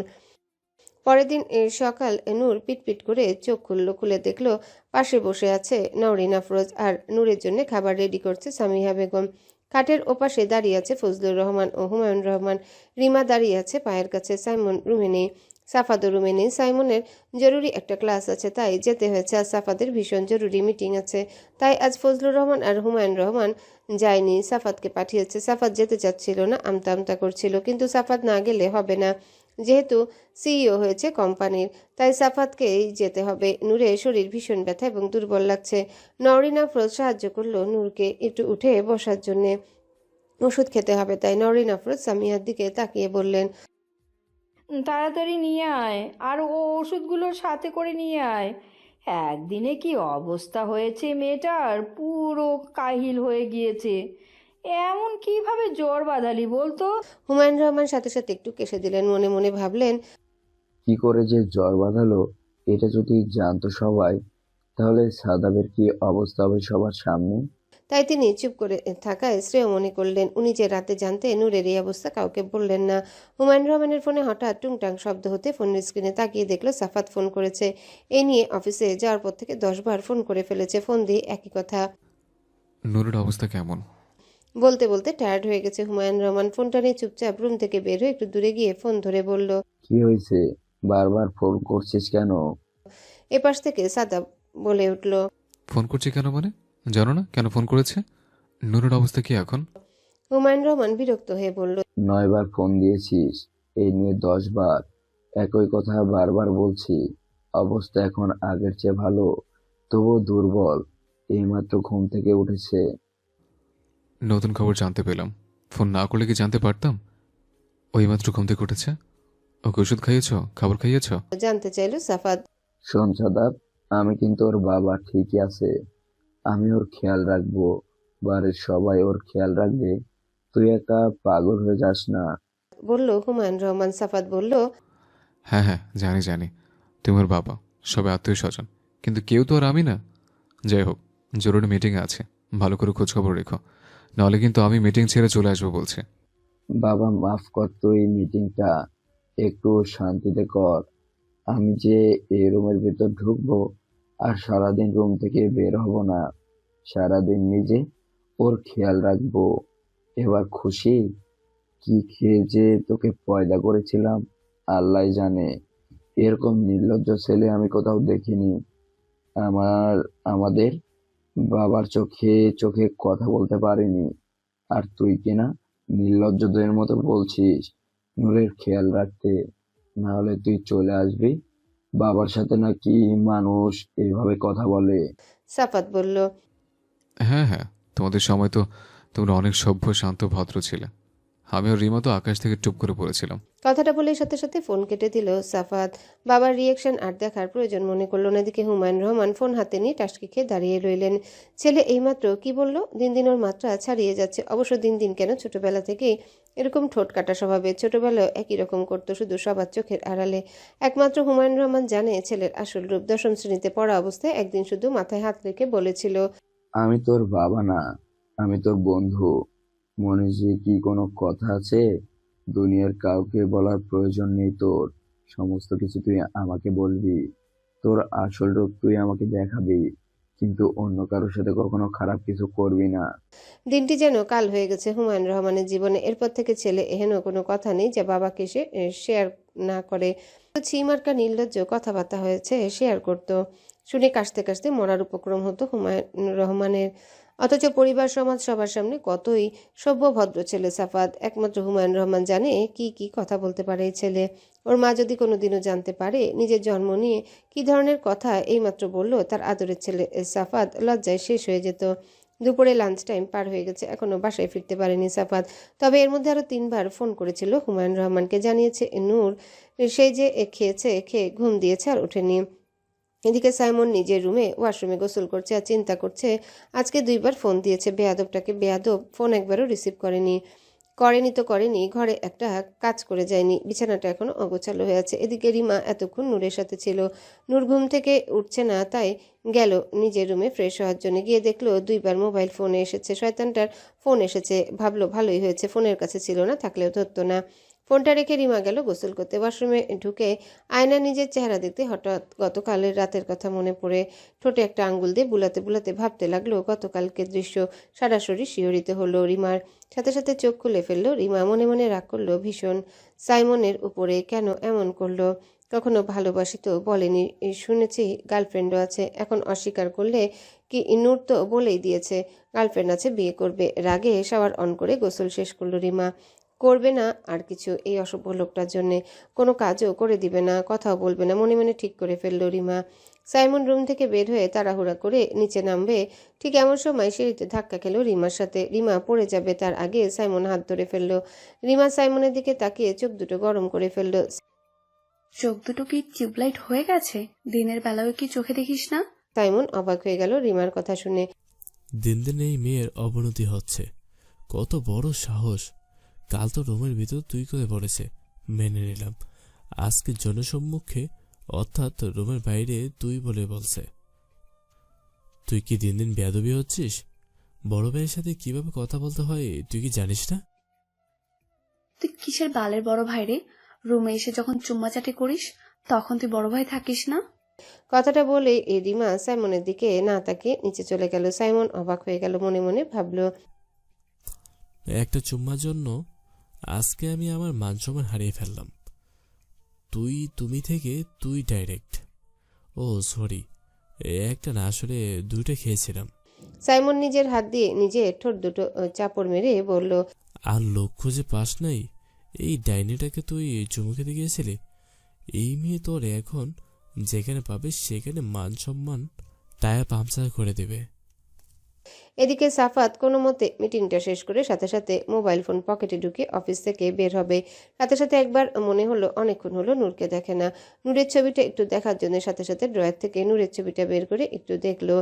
পরের দিন সকাল নূর পিটপিট করে চোখ খুললো, খুলে দেখলো পাশে বসে আছে নওরিন আফরোজ, আর নূরের জন্য খাবার রেডি করছে সামিহা বেগম। খাটের ওপাশে দাঁড়িয়ে আছে ফজলুর রহমান ও হুমায়ুন রহমান। রিমা দাঁড়িয়ে আছে পায়ের কাছে। সাইমন রুমে নেই, সাফাদও রুমে নেই। সাইমনের জরুরি একটা ক্লাস আছে, তাই যেতে হয়েছে। আর সাফাদের ভীষণ জরুরি মিটিং আছে, তাই আজ ফজলুর রহমান আর হুমায়ুন রহমান যায়নি, সাফাতকে পাঠিয়েছে। সাফাত যেতে চাচ্ছিল না, আমতা আমতা করছিল, কিন্তু সাফাত না গেলে হবে না। যেহেতু সিইও হয়েছে কোম্পানির, তাই সাফাতকেই যেতে হবে। নূরের শরীর ভীষণ ব্যথা এবং দুর্বল লাগছে। নওরিন আফরোজ সাহায্য করলো নূরকে একটু উঠে বসার জন্যে। ওষুধ খেতে হবে, তাই নওরিন আফরোজ সামিয়ার দিকে তাকিয়ে বললেন, তাড়াতাড়ি নিয়ে আয়, আর ও ওষুধগুলোর সাথে করে নিয়ে আয়। একদিনে কি অবস্থা হয়েছে মেয়েটার, পুরো কাহিল হয়ে গিয়েছে। এমন কিভাবে জ্বর বাঁধালি বলতো? হুমায়ুন রহমান সাথে সাথে একটু কেসে দিলেন। মনে মনে ভাবলেন, কি করে যে জ্বর বাঁধালো, এটা যদি জানতো সবাই, তাহলে সাদাবের কি অবস্থা হবে সবার সামনে। তাই তিনি চুপ করে থাকায় শ্রেয় মনে করলেন। উনি যে রাতে জানতে নূরের এই অবস্থা কাউকে বললেন না। হুমায়ুন রহমানের ফোনে হঠাৎ টুংটাং শব্দ হতে ফোনের স্ক্রিনে তাকিয়ে দেখলো সাফাত ফোন করেছে। এই নিয়ে অফিসে যাওয়ার পর থেকে 10 বার ফোন করে ফেলেছে। ফোন দিয়ে একই কথা নূরের অবস্থা কেমন? বলতে বলতে টায়ার্ড হয়ে গেছে হুমায়ুন রহমান। ফোনটা নিয়ে চুপচাপ রুম থেকে বের হয়ে একটু দূরে গিয়ে ফোন ধরে বলল, কি হয়েছে? বারবার ফোন করছিস কেন? এপাশ থেকে সাদা বলে উঠল, ফোন করছি কেন মানে? জানো না কেন ফোন করেছে? নূরের অবস্থা কি এখন? হুমায়ুন রহমান বিরক্ত হয়ে বলল, 9 বার ফোন দিয়েছিস, এই নিয়ে 10 বার। একই কথা বারবার বলছি। অবস্থা এখন আগের চেয়ে ভালো, তবুও দুর্বল। এইমাত্র ঘুম থেকে উঠেছে। নতুন খবর জানতে পেলাম, ফোন না করলে কি জানতে পারতাম? ওই মাত্র ঘুম থেকে উঠেছে। ওকে ওষুধ খাইয়েছো, খাবার খাইয়েছো? জানতে চাইল সাফাত। শোন সাদাব, আমি কিন্তু ওর বাবা ঠিকই আছে। আমি ওর খেয়াল রাখবো, বাড়ির সবাই ওর খেয়াল রাখবে। তুই একা পাগল হয়ে যাস না। বলল হুমায়ুন রহমান। সাফাত বলল, হ্যাঁ হ্যাঁ, জানি জানি তুমি ওর বাবা, সবাই আত্মীয় স্বজন, কিন্তু কেউ তো আর আমি না। যাই হোক, জরুরি মিটিংয়ে আছে, ভালো করে খোঁজখবর রেখো, নাহলে কিন্তু আমি মিটিং ছেড়ে চলে আসবো বলছে। বাবা মাফ কর, তুই মিটিংটা একটু শান্তিতে কর। আমি যে এই রুমের ভিতর ঢুকবো আর সারাদিন রুম থেকে বের হব না, সারাদিন নিজে ওর খেয়াল রাখবো। এবার খুশি? কি খেয়ে যে তোকে পয়দা করেছিলাম আল্লাহ জানে। এরকম নির্লজ্জ ছেলে আমি কোথাও দেখিনি। আমার আমাদের বাবার চোখে চোখে কথা বলতে পারিনি, আর তুই কিনা নির্লজ্জদের মতো বলছিস নূরের খেয়াল রাখতে। না হলে তুই চলে আসবি। বাবার সাথে নাকি মানুষ এভাবে কথা বলে? সাফাত বলল, হ্যাঁ হ্যাঁ, তোমাদের সময় তো তোমরা অনেক সভ্য, শান্ত, ভদ্র ছিলে। আমি আর রিমা তো আকাশ থেকে টুপ করে পড়েছিলাম। কথাটা বলে সাথে সাথে ফোন কেটে দিল সাফাত। বাবার রিয়েকশন আর দেখার প্রয়োজন মনে করলো না। এদিকে হুমায়ুন রহমান ফোন হাতে নিয়ে টাসকি খেয়ে দাঁড়িয়ে রইলেন। ছেলে এইমাত্র কি বলল? দিন দিন ওর মাত্রা ছাড়িয়ে যাচ্ছে। অবশ্য দিন দিন কেন, ছোটবেলা থেকেই এরকম ঠোঁট কাটা স্বভাবের। ছোটবেলায় একই রকম করতো, শুধু সবার চোখের আড়ালে। একমাত্র হুমায়ুন রহমান জানে ছেলের আসল রূপ। দশম শ্রেণীতে পড়া অবস্থায় একদিন শুধু মাথায় হাত রেখে বলেছিল, আমি তোর বাবা না, আমি তোর বন্ধু। মনে যে কি কোনো কথা আছে? দুনিয়ার কাউকে বলার প্রয়োজন নেই তোর। সমস্ত কিছু তুই আমাকে বলবি। তোর আসল রূপ তুই আমাকে দেখাবি, কিন্তু অন্য কারোর সাথে কখনো খারাপ কিছু করবি না। দিনটি যেন কাল হয়ে গেছে হুমায়ুন রহমানের জীবনে। এরপর থেকে ছেলে এহেন কোনো কথা নেই যা বাবাকে সে শেয়ার না করে। ছিমার্কা নির্লজ্জ কথাবার্তা হয়েছে শেয়ার করত। শুনে কাশতে কাশতে মরার উপক্রম হতো হুমায়ুন রহমানের। অথচ পরিবার সমাজ সবার সামনে কতই সভ্য ভদ্র ছেলে সাফাত। একমাত্র হুমায়ুন রহমান জানে কি কি কথা বলতে পারে এই ছেলে। ওর মা যদি কোনোদিনও জানতে পারে নিজের জন্ম নিয়ে কি ধরনের কথা এইমাত্র বলল, তার আদরের ছেলে সাফাত লজ্জায় শেষ হয়ে যেত। দুপুরে লাঞ্চ টাইম পার হয়ে গেছে, এখনো বাসায় ফিরতে পারেনি সাফাত। তবে এর মধ্যে আরো 3বার ফোন করেছিল হুমায়ুন রহমানকে। জানিয়েছে নূর সেই যে খেয়েছে, খেয়ে ঘুম দিয়েছে আর ওঠেনি। এদিকে সাইমন নিজের রুমে ওয়াশরুমে গোসল করছে আর চিন্তা করছে আজকে 2বার ফোন দিয়েছে বেয়াদবটাকে। বেয়াদব ফোন একবারও রিসিভ করেনি। করেনি ঘরে একটা কাজ করে যায়নি। বিছানাটা এখনো অগোছালো হয়ে আছে। এদিকে রিমা এতক্ষণ নূরের সাথে ছিল। নূর ঘুম থেকে উঠছে না, তাই গেল নিজের রুমে ফ্রেশ হওয়ার জন্য। গিয়ে দেখলো 2বার মোবাইল ফোনে এসেছে। শয়তানটার ফোন এসেছে, ভাবলো ভালোই হয়েছে, ফোনের কাছে ছিল না, থাকলেও ধরতো না। ফোনটা রেখে রিমা গেল গোসল করতে। ওয়াশরুমে ঢুকে আয়না নিজের চেহারা দেখতে হঠাৎ গতকালের রাতের কথা মনে পড়ে ঠোঁটে একটা আঙ্গুল দিয়ে বুলাতে বুলাতে ভাবতে লাগলো গতকালকের দৃশ্য। সারা শরীর শিহরিত হলো রিমার। সাথে সাথে চোখ খুলে ফেললো রিমা। মনে মনে রাগ করলো ভীষণ সাইমনের উপরে। কেন এমন করলো? কখনো ভালোবাসি তো বলেনি, শুনেছি গার্লফ্রেন্ডও আছে। এখন অস্বীকার করলে কি? নূর তো বলেই দিয়েছে গার্লফ্রেন্ড আছে, বিয়ে করবে। রাগে শাওয়ার অন করে গোসল শেষ করলো রিমা। করবে না আর কিছু এই অসভ্য লোকটার জন্যে। কোনো কাজও করে দিবে না, কথাও বলবে না, মনে মনে ঠিক করে ফেললো রিমা। সাইমন রুম থেকে বের হয়ে তাড়াহুড়া করে নিচে নামবে। ঠিক এমন সময় সিঁড়িতে ধাক্কা খেলো রিমার সাথে। রিমা পড়ে যাবে তার আগে সাইমন হাত ধরে ফেললো। রিমা সাইমনের দিকে তাকিয়ে চোখ দুটো গরম করে ফেললো। চোখ দুটো কি টিউবলাইট হয়ে গেছে? দিনের বেলাও কি চোখে দেখিস না? সাইমন অবাক হয়ে গেল রিমার কথা শুনে। দিন দিন এই মেয়ের অবনতি হচ্ছে। কত বড় সাহস! কাল তো রুমের ভিতর তুই করে পড়েছে, মেনে নিলাম। আজকে জনসম্মুখে, অর্থাৎ রুমের বাইরে তুই বলে বলছে। তুই কি দিন দিন বেয়াদবি হচ্ছিস? বড় ভাইয়ের সাথে কিভাবে কথা বলতে হয় তুই কি জানিস না? তুই কিসের বালের বড় ভাই রে? রুমে এসে যখন চুম্মাচাটি করিস তখন তুই বড় ভাই থাকিস না? কথাটা বলে রিমা সাইমনের দিকে না তাকিয়ে নিচে চলে গেল। সাইমন অবাক হয়ে গেল, মনে মনে ভাবলো একটা চুম্মার জন্য আজকে আমি আমার মান সম্মান হারিয়ে ফেললাম। তুমি থেকে তুই ডাইরেক্ট। ও সরি, একটা না, আসলে 2টা খেয়েছিলাম। সাইমন নিজের হাত দিয়ে নিজের ঠোঁট দুটো চাপড় মেরে বলল, আর লোক খুঁজে পাস নাই? এই ডাইনিটাকে তুই চুমু খেতে গিয়েছিলি? এই মেয়ে তোর এখন যেখানে পাবে সেখানে মান সম্মান টায়া পাংচার করে দেবে। এদিকে সাফাত কোনো মতে মিটিংটা শেষ করে সাথে সাথে মোবাইল ফোন পকেটে ঢুকে অফিস থেকে বের হবে। সাথে সাথে একবার মনে হলো অনেকক্ষণ হলো নূরকে দেখে না। নূরের ছবিটা একটু দেখার জন্য সাথে সাথে ড্রয়ার থেকে নূরের ছবিটা বের করে একটু দেখলো।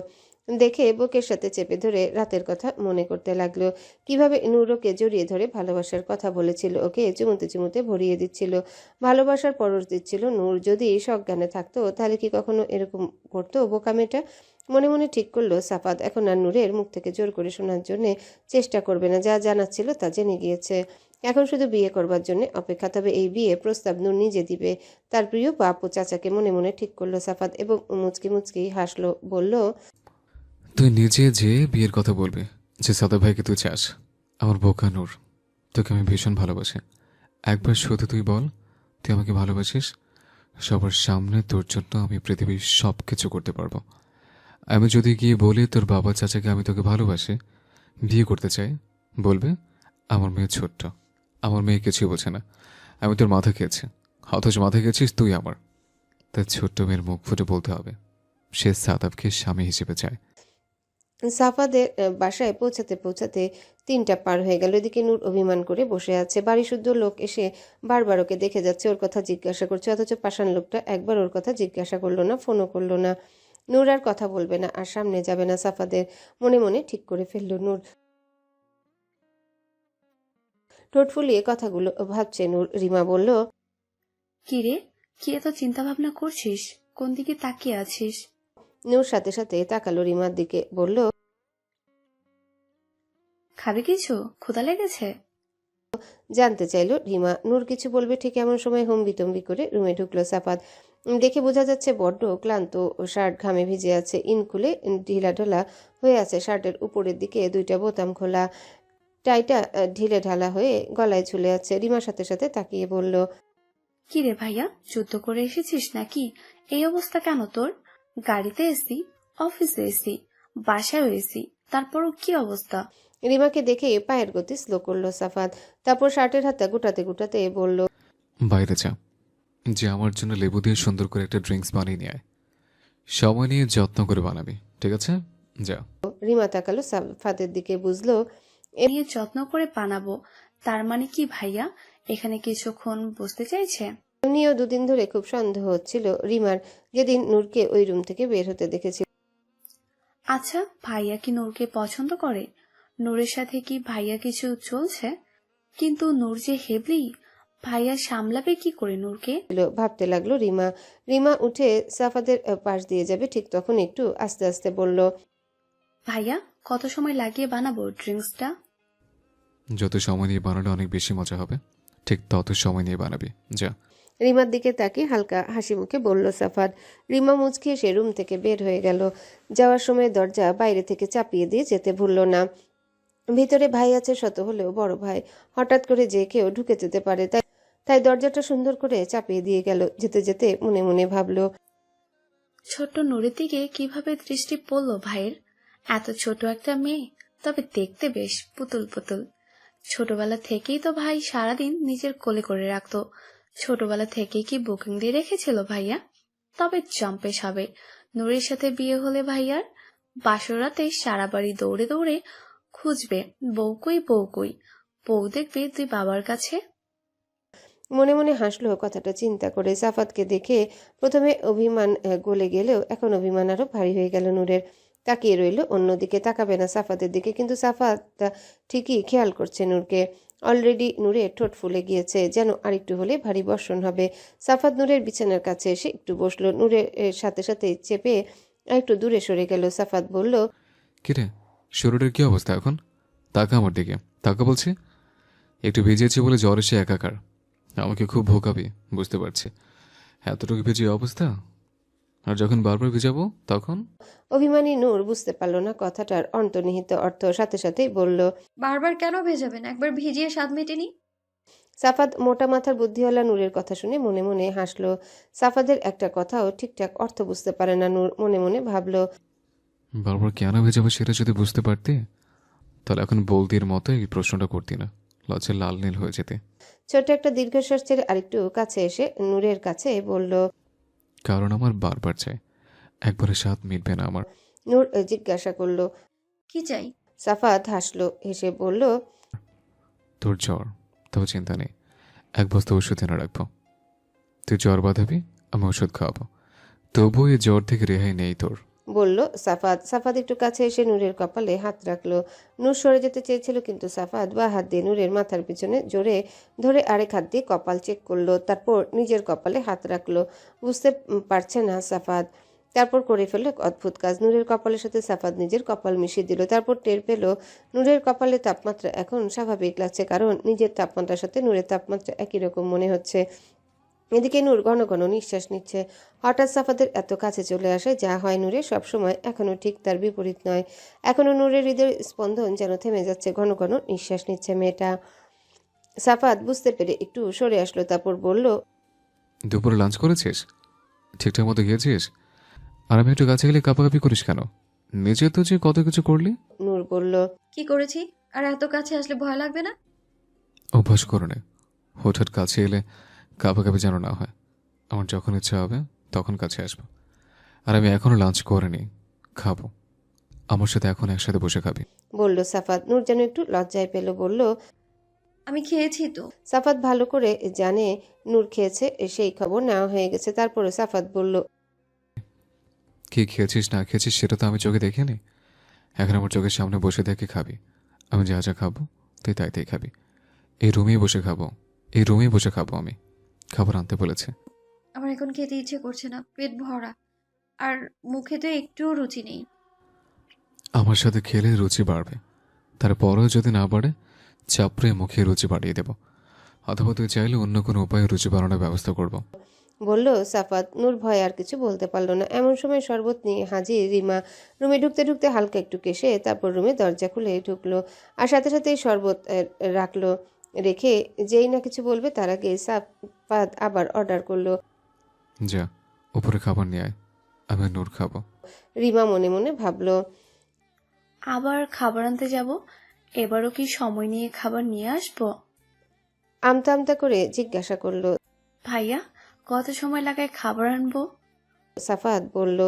দেখে বুকের সাথে চেপে ধরে রাতের কথা মনে করতে লাগলো। কিভাবে নূর ওকে জড়িয়ে ধরে ভালোবাসার কথা বলেছিল, ওকে চুমুতে চুমুতে ভরিয়ে দিচ্ছিল, ভালোবাসার পরশ দিচ্ছিল। নূর যদি সজ্ঞানে থাকতো তাহলে কি কখনো এরকম করতো বোকা মেয়েটা? মনে মনে ঠিক করলো সাফাত এখন আর নূরের মুখ থেকে জোর করে শোনার জন্য চেষ্টা করবে না। যা জানাচ্ছিল তা জেনে গিয়েছে। এখন শুধু বিয়ে করবার জন্য অপেক্ষা। তবে এই বিয়ে প্রস্তাব নূর নিজে দিবে, তার প্রিয় বাপ ও চাচাকে মনে মনে ঠিক করলো সাফাত এবং মুচকি মুচকি হাসলো, বলল, তুই নিজে যে বিয়ের কথা বলবি, যে সাদা ভাইকে তুই চাস। আমার বোকা নূর, তোকে আমি ভীষণ ভালোবাসি। একবার শুধু তুই বল, তুই আমাকে ভালোবাসিস। সবার সামনে তোর জন্য আমি পৃথিবীর সব কিছু করতে পারবো। আমি যদি গিয়ে বলি তোর বাবা চাচাকে আমি তোকে ভালোবাসি, বিয়ে করতে চাই, বলবে আমার মেয়ে ছোট্ট, আমার মেয়ে কিছুই বোঝে না, আমি তোর মাথা খেয়েছি, অথচ মাথা খেয়েছিস তুই আমার। তার ছোট্ট মেয়ের মুখ ফুটে বলতে হবে সে সাদাবকে স্বামী হিসেবে চায়। সাফাদের বাসায় পৌঁছাতে পৌঁছাতে 3টা পার হয়ে গেল। এদিকে নূর অভিমান করে বসে আছে। বাড়ি শুদ্ধ লোক এসে বারবার ওকে দেখে যাচ্ছে, ওর কথা জিজ্ঞাসা করছে, অথচ পাষাণ লোকটা একবার ওর কথা জিজ্ঞাসা করলো না, ফোনও করলো না। নূর আর কথা বলবে না, আর সামনে যাবে না সাফাদের। মনে মনে ঠিক করে ফেললো নূর। ঠোঁট ফুলিয়ে কথাগুলো ভাবছে নূর। রিমা বলল, কি রে, কি এত চিন্তা ভাবনা করছিস? কোন দিকে তাকিয়ে আছিস? নূর সাথে সাথে তাকালো রিমার দিকে, বলল, খাবে কিছু? ক্ষুধা লেগেছে? জানতে চাইলো রিমা। নূর কিছু বলবে ঠিক এমন সময় হম্বিতম্বি করে রুমে ঢুকলো সাফাত। দেখে বোঝা যাচ্ছে বড্ড ক্লান্ত, শার্ট ঘামে ভিজে আছে, ইন খুলে ঢিলা ঢালা হয়ে আছে। শার্টের উপরের দিকে 2টা বোতাম খোলা, টাইটা ঢিলে ঢালা হয়ে গলায় ঝুলে আছে। রিমার সাথে সাথে তাকিয়ে বলল, কি রে ভাইয়া, যুদ্ধ করে এসেছিস নাকি? এই অবস্থা কেন তোর? গাড়িতে এসি, অফিসে এসি, বাসায় এসি, তারপরও কি অবস্থা? রিমাকে দেখে পায়ের গতি স্লো করলো সাফাত। তারপর শার্টের হাতটা গুটাতে গুটাতে বলল, বাইরে যা, যে আমার জন্য লেবু দিয়ে সুন্দর করে একটা ড্রিঙ্কস বানিয়ে নিয়ে আয়। সময় নিয়ে যত্ন করে বানাবি, ঠিক আছে? যা। রিমা তাকালো সাফাতের দিকে, বুঝলো নিয়ে যত্ন করে বানাবো, তার মানে কি ভাইয়া এখানে কিছুক্ষণ বসতে চাইছে? এমনিও 2 দিন ধরে খুব সন্দেহ হচ্ছিল রিমার, যেদিন নূরকে ওই রুম থেকে বের হতে দেখেছিল। আচ্ছা, ভাইয়া কি নূরকে পছন্দ করে? নূরের সাথে কি ভাইয়া কিছু চলছে? কিন্তু নূর যে হেবলি, ভাইয়া সামলাবে কি করে নূরকে? ভাবতে লাগলো রিমা। রিমা উঠে সাফাদের পাশ দিয়ে যাবে, ঠিক তখন একটু আস্তে আস্তে বলল, ভাইয়া কত সময় লাগিয়ে বানাবো ড্রিঙ্কসটা? যত সময় নিয়ে বানালে অনেক বেশি মজা হবে, ঠিক তত সময় নিয়ে বানাবি, যা। রিমার দিকে তাকিয়ে হালকা হাসি মুখে বলল সাফাত। রিমা মুচকি এসে রুম থেকে বের হয়ে গেল। যাওয়ার সময় দরজা বাইরে থেকে চাপিয়ে দিয়ে যেতে ভুলল না। ভিতরে ভাই আছে শত হলেও বড় ভাই, হঠাৎ করে যে কেউ ঢুকে যেতে পারে, তাই তাই দরজাটা সুন্দর করে চাপিয়ে দিয়ে গেল। যেতে যেতে মনে মনে ভাবলো, ছোট্ট নূরের দিকে কিভাবে দৃষ্টি পড়লো ভাইয়ের? এত ছোট একটা মেয়ে, তবে দেখতে বেশ পুতুল পুতুল। ছোটবেলা থেকেই তো ভাই সারাদিন নিজের কোলে করে রাখতো। ছোটবেলা থেকেই কি বুকিং দিয়ে রেখেছিল ভাইয়া? তবে জম্পেশ হবে নূরের সাথে বিয়ে হলে ভাইয়ার। বাসরাতে সারা বাড়ি দৌড়ে দৌড়ে খুঁজবে বউ কই বউ কই। বউ দেখবে তুই বাবার কাছে। মনে মনে হাসলো কথাটা চিন্তা করে। সাফাতকে দেখে প্রথমে অভিমান গলে গেলেও এখন অভিমান আরো ভারী হয়ে গেল নূরের। তাকিয়ে রইল অন্যদিকে, তাকাবে না সাফাতের দিকে, কিন্তু সাফাত ঠিকই খেয়াল করছে নূরকে। অলরেডি নূরের ঠোঁট ফুলে গিয়েছে, যেন আরেকটু হলে ভারী বর্ষণ হবে। সাফাত নূরের বিছানার কাছে এসে একটু বসলো, নূরের সাথে সাথে চেপে একটু দূরে সরে গেল। সাফাত বলল, কিরে, শরীরের কি অবস্থা এখন? তাকা আমার দিকে, তাকা বলছি। একটু ভিজিয়েছি বলে জ্বর এসে একাকার, আমাকে খুব ভোকাবি, বুঝতে পারছি। এতটুকু ভিজিয়ে অবস্থা, আর যখন বারবার ভিজাবো তখন? অভিমানী নূর বুঝতে পারল না কথাটার অন্তর্নিহিত অর্থ, সাথে সাথেই বলল, বারবার কেন ভেজাবেন? একবার ভিজিয়ে স্বাদ মেটেনি। সাফাত মোটা মাথার বুদ্ধিওয়ালা নূরের কথা শুনে মনে মনে হাসলো। সাফাদের একটা কথাও ঠিকঠাক অর্থ বুঝতে পারে না নূর, মনে মনে ভাবলো, বারবার কেন ভেজাবো সেটা যদি বুঝতে পারতে, তাহলে এখন বলদির মতো এই প্রশ্নটা করতি না, লজ্জায় লাল নীল হয়ে যেতে। ছোট একটা দীর্ঘশ্বাস ছেড়ে আরেকটু কাছে এসে নূরের কাছে বলল, কারণ আমার বারবার চাই, একবারে স্বাদ মিটবে না আমার। নূর জিজ্ঞাসা করলো, কি চাই? সাফাত হাসলো, হেসে বলল, তোর জ্বর, তবে চিন্তা নেই, এক বস্তা ওষুধ এনে রাখবো। তুই জ্বর বাঁধাবি, আমি ওষুধ খাওয়াবো। তবুও এই জ্বর থেকে রেহাই নেই তোর। বলল সাফাত। সাফাত একটু কাছে এসে নূরের কপালে হাত রাখলো। নূর সরে যেতে চেয়েছিল, কিন্তু সাফাত বা হাত দিয়ে নূরের মাথার পিছনে জোরে ধরে আরেক হাত দিয়ে কপাল চেক করলো, তারপর নিজের কপালে হাত রাখলো। বুঝতে পারছে না সাফাত, তারপর করে ফেলল এক অদ্ভুত কাজ। নূরের কপালের সাথে সাফাত নিজের কপাল মিশিয়ে দিল। তারপর টের পেল নূরের কপালে তাপমাত্রা এখন স্বাভাবিক লাগছে, কারণ নিজের তাপমাত্রার সাথে নূরের তাপমাত্রা একই রকম মনে হচ্ছে। এদিকে নূর ঘন ঘন নিঃশ্বাস নিচ্ছে। হঠাৎ সাফাতের এত কাছে চলে আসে, যা হয় নূরের সবসময়, এখনো ঠিক তার বিপরীত নয়। এখনো নূরের হৃদয়ের স্পন্দন যেন থেমে যাচ্ছে। ঘন ঘন নিঃশ্বাস নিচ্ছে মেয়েটা। সাফাত বুঝতে পেরে একটু সরে আসলো, তারপর বলল, দুপুরে লাঞ্চ করেছিস? ঠিকঠাক মতো গিয়েছিস? আর আমি একটু কাছে গেলে কাঁপাকাঁপি করিস কেন? নিজে তো যে কত কিছু করলি। নূর বলল, কি করেছি? আর এত কাছে আসলে ভয় লাগবে না? অভ্যাস করে নে, হঠাৎ কাছে এলে কাঁপাকাঁপি যেন না হয়। আমার যখন ইচ্ছা হবে তখন কাছে আসবো। আর আমি এখনো লাঞ্চ করিনি, খাবো। আমার সাথে এখন একসাথে বসে খাবি। বলল সাফাত। নূর যেন একটু লজ্জায় পেল, বলল, আমি খেয়েছি তো। সাফাত ভালো করে জানে নূর খেয়েছে, সেই খবর নেওয়া হয়ে গেছে। তারপরে সাফাত বলল, কি খেয়েছিস না খেয়েছিস সেটা তো আমি চোখে দেখিনি। এখন আমার চোখের সামনে বসে দেখে খাবি। আমি যা যা খাবো তুই তাই তাই খাবি। এই রুমেই বসে খাবো, এই রুমেই বসে খাবো। আমি খাবার আনতে বলেছে। আমার এখন খেতে ইচ্ছে করছে না, পেট ভরা। আর মুখে তো একটুও রুচি নেই। আমার সাথে খেলে রুচি বাড়বে, তারপরেও যদি না বাড়ে চাপড়ে মুখে রুচি বাড়িয়ে দেব। অথবা তুই চাইলে অন্য কোনো উপায়ে রুচি বাড়ানোর ব্যবস্থা করব। বলল সাফাত। নূর ভয় আর কিছু বলতে পারল না। এমন সময় শরবত নিয়ে হাজির রিমা। রুমে ঢুকতে ঢুকতে হালকা একটু কেশে তারপর রুমে দরজা খুলে ঢুকলো, আর সাথে সাথেই শরবত রাখলো। রেখে যেই না কিছু বলবে তার আগে সাফাত আবার অর্ডার করলো। যা উপরে খাবার নিয়ে আয়, আমি আর নূর খাবো। রিমা মনে মনে ভাবলো, আবার খাবার আনতে যাব? এবারও কি সময় নিয়ে খাবার নিয়ে আসবো? আমতা আমতা করে জিজ্ঞাসা করলো। ভাইয়া, কত সময় লাগায় খাবার আনবো? সাফাত বলল,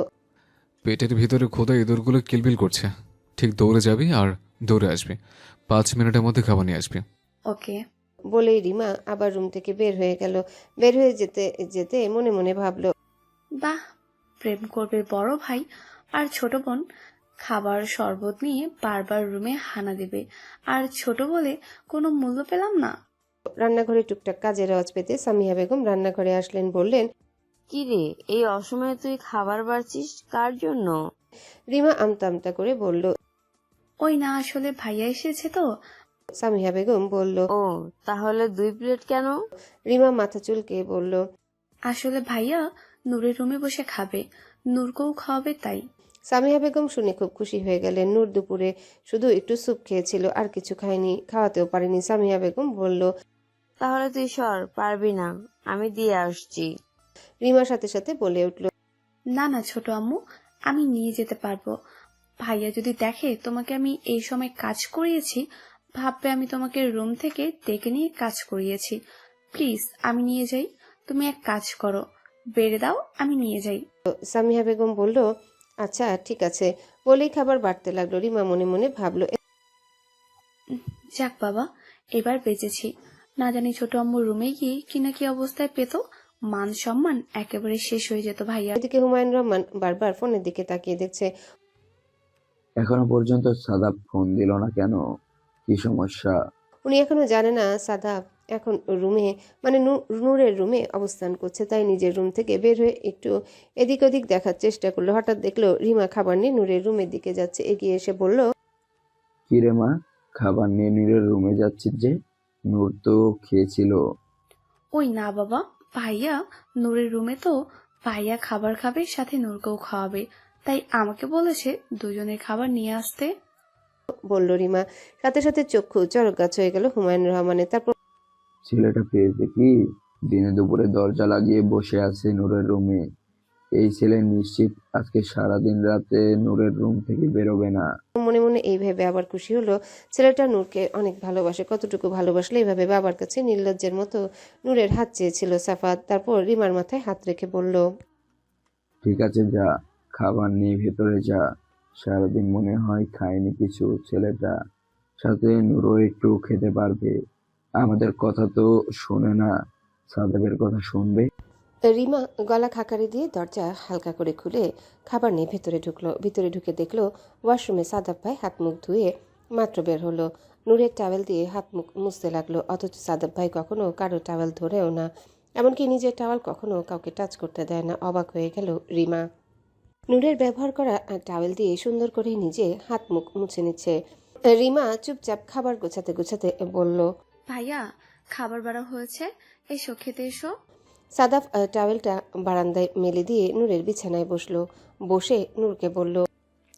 পেটের ভিতরে খোদা ইঁদুরগুলো কিলবিল করছে। ঠিক দৌড়ে যাবি আর দৌড়ে আসবি, 5 মিনিটের মধ্যে খাবার নিয়ে আসবি। ওকে। বলেই রিমা আবার রুম থেকে বের হয়ে গেল। বের হয়ে যেতে যেতে মনে মনে ভাবলো, বাহ, প্রেম করবে বড় ভাই আর ছোট বোন খাবার শরবত নিয়ে বারবার রুমে হানা দেবে, আর ছোট বলে কোনো মূল্য পেলাম না। রান্নাঘরে টুকটাক কাজের আওয়াজ পেতে সামিয়া বেগম রান্নাঘরে আসলেন, বললেন, কি রে, এই অসময়ে তুই খাবার বাড়ছিস কার জন্য? রিমা আমতা আমতা করে বলল। ওই না, আসলে ভাইয়া এসেছে তো। সামিয়া বেগম বলল। ও, তাহলে 2 প্লেট কেন? রিমা মাথা চুলকে বলল, আসলে ভাইয়া নূরের রুমে বসে খাবে, নূরকেও খাওয়াবে তাই। সামিয়া বেগম শুনে খুব খুশি হয়ে গেলেন। নূর দুপুরে শুধু একটু স্যুপ খেয়েছিল, আর কিছু খায়নি, খাওয়াতেও পারেনি। সামিয়া বেগম বলল। তাহলে তুই সর, পারবি না, আমি দিয়ে আসছি। রিমার সাথে সাথে বলে উঠল, না না ছোট আম্মু, আমি নিয়ে যেতে পারবো। ভাইয়া যদি দেখে তোমাকে আমি এই সময় কাজ করিয়েছি, ভাববে আমি তোমাকে রুম থেকে ডেকে নিয়ে কাজ করিয়েছি। প্লিজ আমি নিয়ে যাই, তুমি এক কাজ করো, বেড়ে দাও, আমি নিয়ে যাই। সামিয়া বেগম বলল, আচ্ছা ঠিক আছে, বলেই খাবার বাড়তে লাগলো। রিমা মনে মনে ভাবলো, যাক বাবা, এবার বেঁচেছি। না জানি ছোট আম্মুর রুমে গিয়ে কি না কি অবস্থায় পেত, মান সম্মান একেবারে শেষ হয়ে যেত ভাইয়া। এদিকে হুমায়ুন রহমান বারবার ফোনের দিকে তাকিয়ে দেখছে। এখনো পর্যন্ত সাদাব ফোন দিল না কেন? কি সমস্যা? উনি এখনো জানে না সাদাব এখন রুমে, মানে নূরের রুমে অবস্থান করছে। তাই নিজের রুম থেকে বের হয়ে একটু এদিক ওদিক দেখার চেষ্টা করলো। হঠাৎ দেখলো রিমা খাবার নিয়ে নূরের রুমের দিকে যাচ্ছে। এগিয়ে এসে বলল, কি রে মা, খাবার নিয়ে নূরের রুমে যাচ্ছিস যে? নূর তো খেয়েছিল। ওই না বাবা, ভাইয়া নূরের রুমে তো ভাইয়া খাবার খাবে, সাথে নূরকেও খাওয়াবে, তাই আমাকে বলেছে দুজনের খাবার নিয়ে আসতে। বলল রিমা। সাথে সাথে চক্ষু চড়ক গাছ হয়ে গেল হুমায়ুন রহমানের। তারপর ছেলেটা পেয়েছে কি? দিনে দুপুরে দরজা লাগিয়ে বসে আছে নূরের রুমে। এই ছেলে নিশ্চিত আজকে সারাদিন রাতে নূরের রুম থেকে বেরোবে না। মনে মনে এই ভেবে আবার খুশি হলো, ছেলেটা নূরকে অনেক ভালোবাসে। কতটুকু ভালোবাসলে এইভাবে বাবার কাছে নির্লজ্জের মতো নূরের হাত চেয়েছিল সাফাত। তারপর রিমার মাথায় হাত রেখে বলল, ঠিক আছে, যা, খাবার নিয়ে ভেতরে যা। সারাদিন মনে হয় খায়নি কিছু। ছেলেটা সাথে নুরও একটু খেতে পারবে। আমাদের কথা তো শোনে না, সাদাবের কথা শুনবে। রিমা গলা খাকারি দিয়ে দরজা হালকা করে খুলে খাবার নিয়ে ভেতরে ঢুকলো। ভিতরে ঢুকে দেখলো ওয়াশরুমে সাদাব ভাই হাত মুখ ধুয়ে মাত্র বের হলো। নূরের টাওয়েল দিয়ে হাত মুখ মুছতে লাগলো, অথচ সাদাব ভাই কখনো কারো টাওয়েল ধরেও না, এমনকি নিজের টাওয়েল কখনো কাউকে টাচ করতে দেয় না। অবাক হয়ে গেল রিমা। নূরের ব্যবহার করা টাওয়েল দিয়ে সুন্দর করে নিজে হাত মুখ মুছে নিচ্ছে। রিমা চুপচাপ খাবার গোছাতে গোছাতে বলল, ভাইয়া, খাবার বাড়া হয়েছে, এসো খেতে এসো। সাদাফ টাওয়েলটা বারান্দায় মেলে দিয়ে নূরের বিছানায় বসলো। বসে নূরকে বলল,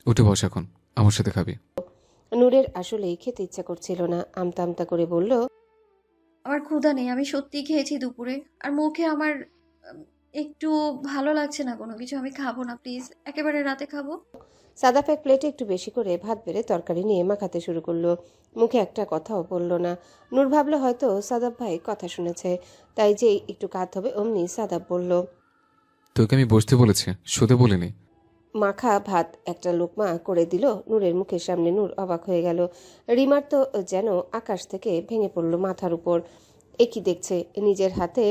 উঠে বস এখন, আমার সাথে খাবি। নূরের আসলেই খেতে ইচ্ছা করছিল না, আমতা আমতা করে বলল, আমার ক্ষুধা নেই, আমি সত্যিই খেয়েছি দুপুরে। আর মুখে আমার একটু ভালো লাগছে না কোনো কিছু, আমি খাবো না প্লিজ, একেবারে রাতে খাবো। সাদাফ এক প্লেটে একটু বেশি করে ভাত বেড়ে তরকারি নিয়ে মাখাতে শুরু করলো। মুখে একটা কথাও বলল না। নূর ভাবলো হয়তো সাদাফ ভাই কথা শুনেছে, তাই যেই একটু কাত হবে অমনি সাদাফ বলল, তোকে আমি বসতে বলেছি, শুতে বলিনি। মাখা ভাত একটা লোকমা করে দিল নূরের মুখের সামনে। নূর অবাক হয়ে গেল। রিমার তো যেন আকাশ থেকে ভেঙে পড়ল মাথার উপর। এ কি দেখছে, নিজের হাতে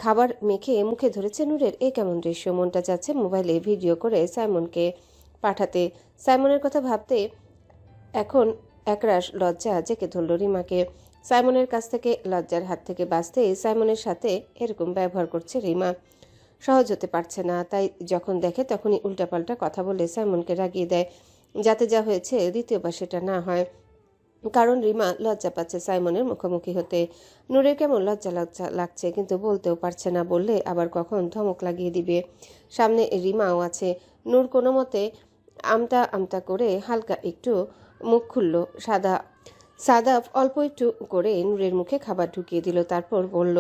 খাবার মেখে মুখে ধরেছে নূরের। এ কেমন দৃশ্য! মনটা যাচ্ছে মোবাইলে ভিডিও করে সাইমনকে পাঠাতে। সাইমনের কথা ভাবতে এখন একরাশ লজ্জা জেঁকে ধরল রিমাকে। সাইমনের কাছ থেকে লজ্জার হাত থেকে বাঁচতে সাইমনের সাথে এরকম ব্যবহার করছে রিমা। সহজ হতে পারছে না, তাই যখন দেখে তখনই উল্টাপাল্টা কথা বলে সাইমনকে রাগিয়ে দেয়, যাতে যা হয়েছে দ্বিতীয়বার সেটা না হয়। কারণ রিমা লজ্জা পাচ্ছে সাইমনের মুখোমুখি হতে। নূরের কেমন লজ্জা লজ্জা লাগছে, কিন্তু বলতেও পারছে না, বললে আবার কখন ধমক লাগিয়ে দিবে। সামনে রিমাও আছে। নূর কোনো মতে আমতা আমতা করে হালকা একটু মুখ খুলল। সাদাফ অল্প একটু করে নূরের মুখে খাবার ঢুকিয়ে দিল, তারপর বলল,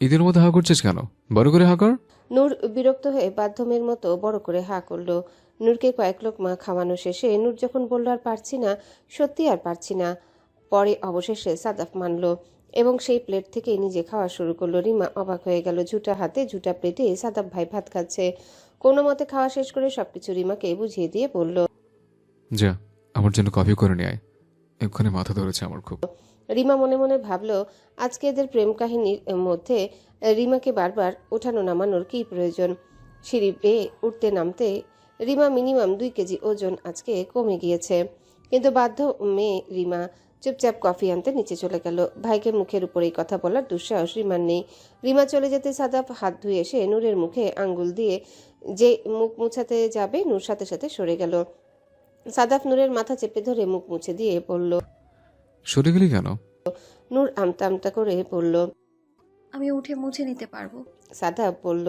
ঈদের মধ্যে হা করছিস কেন? বড় করে হা কর। নূর বিরক্ত হয়ে বাধ্যমের মতো বড় করে হা করল। নূরকে কয়েক লোকমা খাওয়ানো শেষে নূর যখন বলল আর পারছি না, সত্যি আর পারছি না, পরে অবশেষে সাদাফ মানল এবং সেই প্লেট থেকে নিজে খাওয়া শুরু করলো। রিমা অবাক হয়ে গেল। ঝুটা হাতে ঝুটা প্লেটে সাদাফ ভাই ভাত খাচ্ছে। কোনো মতে খাওয়া শেষ করে সবকিছু রিমাকে বুঝিয়ে দিয়ে বলল, যা, আমার জন্য কফি করে নিয়ে আয়, এক্ষুনি মাথা ধরেছে আমার খুব। রিমা মনে মনে ভাবল আজকে এদের প্রেম কাহিনীর মধ্যে রিমাকে বারবার ওঠানো নামানোর কী প্রয়োজন। সিঁড়ি বেয়ে উঠতে নামতে রিমা মিনিমাম 2 কেজি ওজন আজকে কমে গিয়েছে, কিন্তু বাধ্য মেয়ে রিমা চুপচাপ কফি আনতে নিচে চলে গেল। ভাইকে মুখের উপরেই কথা বলার দুঃসাহস রিমার নেই। রিমা চলে যেতে সাদাফ হাত ধুয়ে এসে নূরের মুখে আঙ্গুল দিয়ে যে মুখ মুছাতে যাবে, নূর সাথে সাথে সরে গেল। সাদাফ নূরের মাথা চেপে ধরে মুখ মুছে দিয়ে বলল, সরে গেলি কেন? নূর আমতা আমতা করে বলল, আমি উঠে মুছে নিতে পারবো। সাদাফ বলল,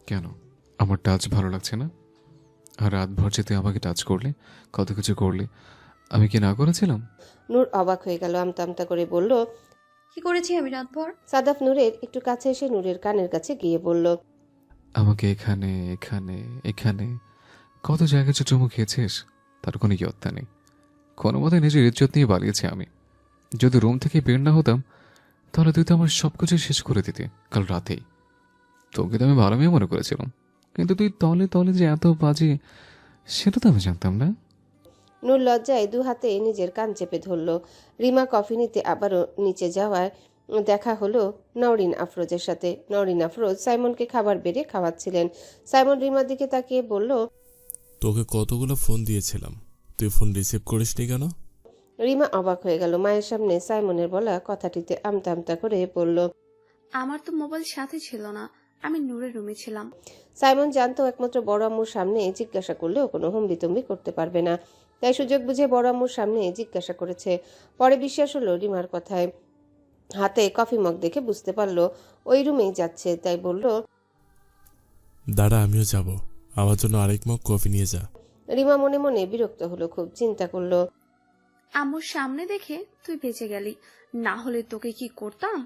কেন? আমার টাচ ভালো লাগছে না? আর রাত ভর যে তুই আমাকে টাচ করলে, কত কিছু করলে, আমি কি না করেছিলাম? নূর অবাক হয়ে গেল। আমতা আমতা করে বলল, কি করেছি আমি রাতভর? সাদাফ নূরের একটু কাছে এসে নূরের কানের কাছে গিয়ে বলল, আমাকে এখানে এখানে এখানে কত জায়গায় চুমু খেয়েছিস, তার কোনো ইয়ত্তা নেই। কোনো মতে নিজের ইজ্জত নিয়ে বাড়িয়েছি আমি। যদি রুম থেকে বের না হতাম তাহলে তুই তো আমার সব কিছু শেষ করে দিতে কাল রাতেই। তোকে তো আমি ভালো মেয়ে মনে করেছিলাম, কিন্তু তুই তলে তলে যে এত বাজে সেটা তো আমি জানতাম না। নূর লজ্জায় 2 হাতে নিজের কান চেপে ধরল। রিমা কফি নিতে আবারও নিচে যাওয়ায় দেখা হলো নওরিন আফরোজের সাথে। নওরিন আফরোজ সাইমনকে খাবার বেড়ে খাওয়াচ্ছিলেন। সাইমন রিমার দিকে তাকিয়ে বলল, তোকে কতগুলো ফোন দিয়েছিলাম, তুই ফোন রিসিভ করিসনি কেন? রিমা অবাক হয়ে গেল। মায়ের সামনে সাইমনের বলা কথাটিতে আমতা আমতা করে বলল, আমার তো মোবাইল সাথে ছিল না, আমি নূরের রুমে ছিলাম। সাইমন জানতো একমাত্র বড় আম্মুর সামনে জিজ্ঞাসা করলেও কোনো হুমড়িতুমড়ি করতে পারবে না, তাই সুযোগ বুঝে বড় আম্মুর সামনে জিজ্ঞাসা করেছে। পরে বিশ্বাস হলো রিমার কথায়। হাতে কফি মগ দেখে বুঝতে পারলো ওই রুমেই যাচ্ছে, তাই বলল, দাঁড়া, আমিও যাব, আমার জন্য আরেক মগ কফি নিয়ে যা। রিমা মনে মনে বিরক্ত হলো, খুব চিন্তা করলো। আম্মুর সামনে দেখে তুই বেঁচে গেলি, না হলে তোকে কি করতাম।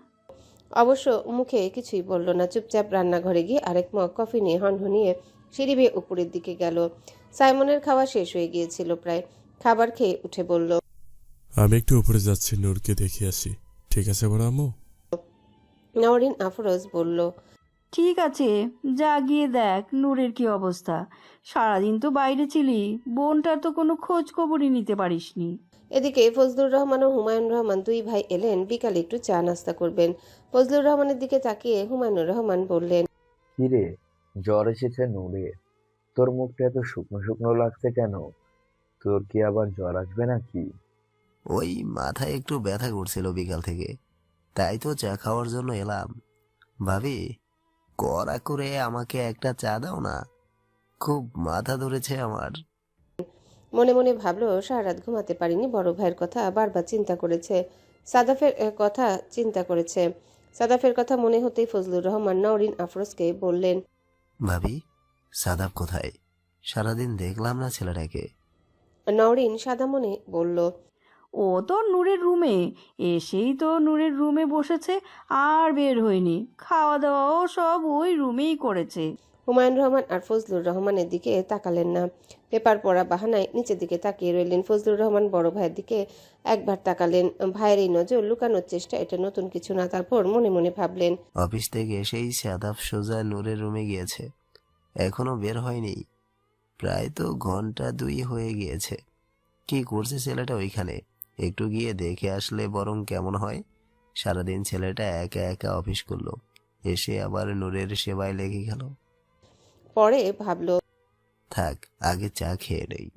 অবশ্য মুখে কিছুই বলল না, চুপচাপ রান্নাঘরে গিয়ে আরেক মগ কফি নিয়ে হনহনিয়ে সিঁড়ি বেয়ে উপরের দিকে গেল। সাইমনের খাওয়া শেষ হয়ে গিয়েছিল প্রায়। খাবার খেয়ে উঠে বলল, আমি একটু উপরে যাচ্ছি, নূরকে দেখে আসি। ঠিক আছে বড় আম্মু? নওরিন আফরোজ বলল, ঠিক আছে, যা গিয়ে দেখ নূরের কি অবস্থা। সারাদিন তো বাইরে ছিলি, বোনটার তো কোনো খোঁজ খবরই নিতে পারিসনি। এদিকে ফজলুর রহমান ও হুমায়ুন রহমান দুই ভাই এলেন বিকালে একটু চা নাস্তা করবেন। ফজলুর রহমানের দিকে তাকিয়ে হুমায়ুনুর রহমান বললেন, কিরে, জ্বর এসেছে নূরের? তোর মুখটা এত শুকনো শুকনো লাগছে কেন? তোর কি আবার জ্বর আসবে নাকি? ওই মাথায় একটু ব্যথা করছিল বিকাল থেকে, তাই তো চা খাওয়ার জন্য এলাম। ভাবি, কড়া করে আমাকে একটা চা দাও না, খুব মাথা ধরেছে আমার। মনে মনে ভাবলো সারা রাত ঘুমাতে পারিনি, বড় ভাইয়ের কথা বারবার চিন্তা করেছে। সাদাফের কথা চিন্তা করেছে। সাদাফের কথা মনে হতেই ফজলুর রহমান নওরিন আফরোজকে বললেন, ভাবি, সাদাব কোথায়? সারাদিন দেখলাম না ছেলেটাকে। নওরিন সাদা মনে বলল, ও তো নূরের রুমে, এসেই তো নূরের রুমে বসেছে, আর বের হয়নি। খাওয়া দাওয়াও সব ওই রুমেই করেছে। হুমায়ুন রহমান আর ফজলুর রহমানের দিকে তাকালেন না। পেপার পড়া বাহানায় নিচের দিকে তাকিয়ে রইলেন। ফজলুর রহমান বড় ভাইয়ের দিকে একবার তাকালেন। ভাইয়ের এই নজর লুকানোর চেষ্টা, এটা নতুন কিছু না। তারপর মনে মনে ভাবলেন, অফিস থেকে এসেই সাদাব সোজা নূরের রুমে গিয়েছে, এখনো বের হয়নি। প্রায় তো ঘন্টা 2 হয়ে গিয়েছে। কি করছে ছেলেটা ওইখানে? একটু গিয়ে দেখে আসলে বরং কেমন হয়। সারাদিন ছেলেটা একা একা অফিস করলো, এসে আবার নূরের সেবায় লেগে গেল। পরে ভাবল, থাক, আগে চা খেয়ে নেই।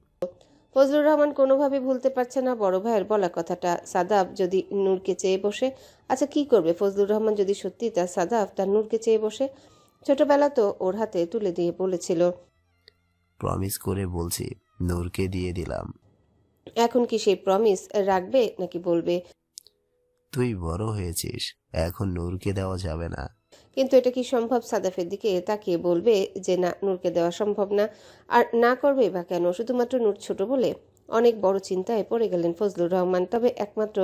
ফজলুর রহমান কোনোভাবে ভুলতে পারছে না বড় ভাইয়ের বলা কথাটা। সাদাব যদি নূরকে চেয়ে বসে, আচ্ছা কি করবে ফজলুর রহমান যদি সত্যি তার সাদাব তার নূরকে চেয়ে বসে? ছোটবেলা তো ওর হাতে তুলে দিয়ে বলেছিল, প্রমিস করে বলছি, নূরকে দিয়ে দিলাম। এখন কি সেই প্রমিস রাখবে নাকি বলবে? তুই বড় হয়েছিস, এখন নূরকে দেওয়া যাবে না। কিন্তু এটা কি সম্ভব? সাদাফের দিকে তাকিয়ে বলবে যে না, নূরকে দেওয়া সম্ভব না। আর না করবে বা কেন? শুধুমাত্র নূর ছোট বলে? অনেক বড় চিন্তায় পড়ে গেলেন ফজলুর রহমান। তবে একমাত্র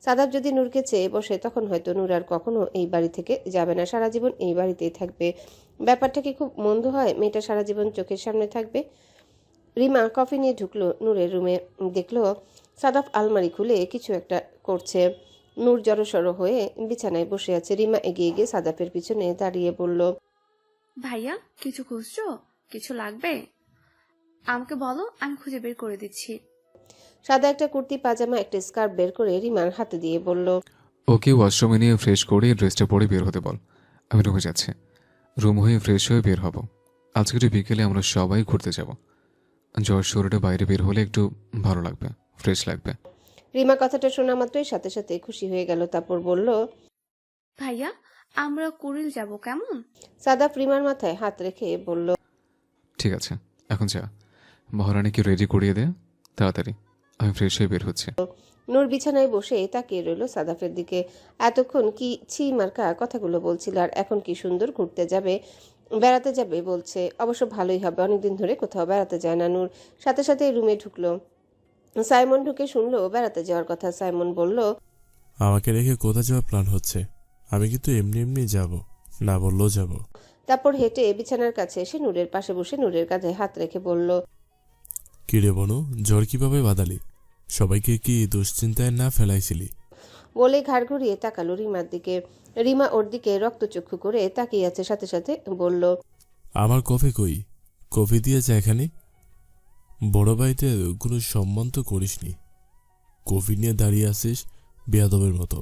সাদাব যদি নূরকে চেয়ে বসে, তখন হয়তো নূর আর কখনো এই বাড়ি থেকে যাবে না, সারা জীবন এই বাড়িতেই থাকবে। ব্যাপারটা কি খুব মন্দ হয়? মেয়েটা সারা জীবন চোখের সামনে থাকবে। রিমা কফি নিয়ে ঢুকলো নূরের রুমে। দেখলো সাদাফ আলমারি খুলে কিছু একটা করছে। নূর জড়সড় হয়ে বিছানায় বসে আছে। রিমা এগিয়ে গিয়ে সাদাফের পিছনে দাঁড়িয়ে বলল, ভাইয়া, কিছু খুঁজছো? কিছু লাগবে আমাকে বলো, আমি খুঁজে বের করে দিচ্ছি। সাদা একটা কুর্তি পাজামা একটা স্কার্ফ বের করে রিমার হাতে দিয়ে বলল, ওকে ওয়াশরুমে নিয়ে ফ্রেশ করে ড্রেসটা পরে বের হতে বল। আমি রুমে যাচ্ছি। রুম হয়ে ফ্রেশ হয়ে বের হব। আজকে একটু বিকেলে আমরা সবাই ঘুরতে যাব। জ্বর শরীরে বাইরে বের হলে একটু ভালো লাগবে, ফ্রেশ লাগবে। রিমা কথাটা শোনা মাত্রই সাথে সাথে খুশি হয়ে গেল। তারপর বলল, ভাইয়া, আমরা কুড়িল যাব কেমন? সাদাফ রিমার মাথায় হাত রেখে বলল, ঠিক আছে, এখন যা, মহারানীকে রেডি করিয়ে দে তাড়াতাড়ি। আমি ফ্রেশ হয়ে বের হচ্ছে। নূর বিছানায় বসে তাকিয়ে রইল সাদাফের দিকে। এতক্ষণ কি ছি মার্কা কথাগুলো বলছিল, আর এখন কি সুন্দর ঘুরতে যাবে, বেড়াতে যাবে বলছে। অবশ্য ভালোই হবে, অনেকদিন ধরে কোথাও বেড়াতে যায় না নূর। সাথে সাথে রুমে ঢুকলো। সাইমন ঢুকে শুনলো বেড়াতে যাওয়ার কথা। সাইমন বলল, আমাকে রেখে কোথায় যাওয়ার প্ল্যান হচ্ছে? আমি কিন্তু এমনি এমনি যাব, না বললেও যাব। তারপর হেঁটে বিছানার কাছে এসে নূরের পাশে বসে নূরের কাঁধে হাত রেখে বলল, কি রে বনু, জ্বর কিভাবে বাদালি? সবাইকে কি দুশ্চিন্তায় না ফেলাইছিলি? বলে ঘাড় ঘুরিয়ে তাকালো রিমার দিকে। রিমা ওর দিকে রক্তচক্ষু করে তাকিয়ে আছে। সাথে সাথে বলল, আমার কফি কই? কফি দিয়েছে এখানে। বড় বাড়িতে কোনো সম্মান তো করিসনি, কফি নিয়ে দাঁড়িয়ে আছিস বেয়াদবের মতো।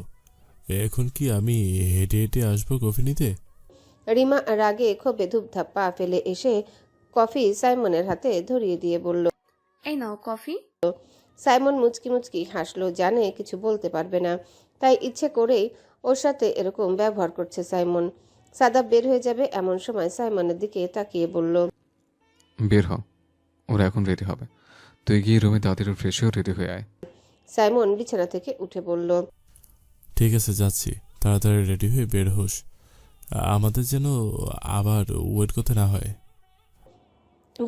এখন কি আমি হেঁটে হেঁটে আসবো কফি নিতে? রিমা রাগে ক্ষোভে ধূপধাপ পা ফেলে এসে কফি সাইমনের হাতে ধরিয়ে দিয়ে বলল, এই নাও কফি। সাইমন মুচকি মুচকি হাসলো। জানে কিছু বলতে পারবে না, তাই ইচ্ছে করেই ওর সাথে এরকম ব্যবহার করছে সাইমন। সাদাব বের হয়ে যাবে এমন সময় সাইমনের দিকে তাকিয়ে বলল, বের হ, ওরা এখন রেডি হবে। তুই গিয়ে রুমে তাড়াতাড়ি ফ্রেশ হয়ে রেডি হয়ে আয়। সাইমন বিছানা থেকে উঠে বলল, ঠিক আছে, যাচ্ছি। তাড়াতাড়ি রেডি হয়ে বের হোস, আমাদের যেন আবার ওয়েট করতে না হয়।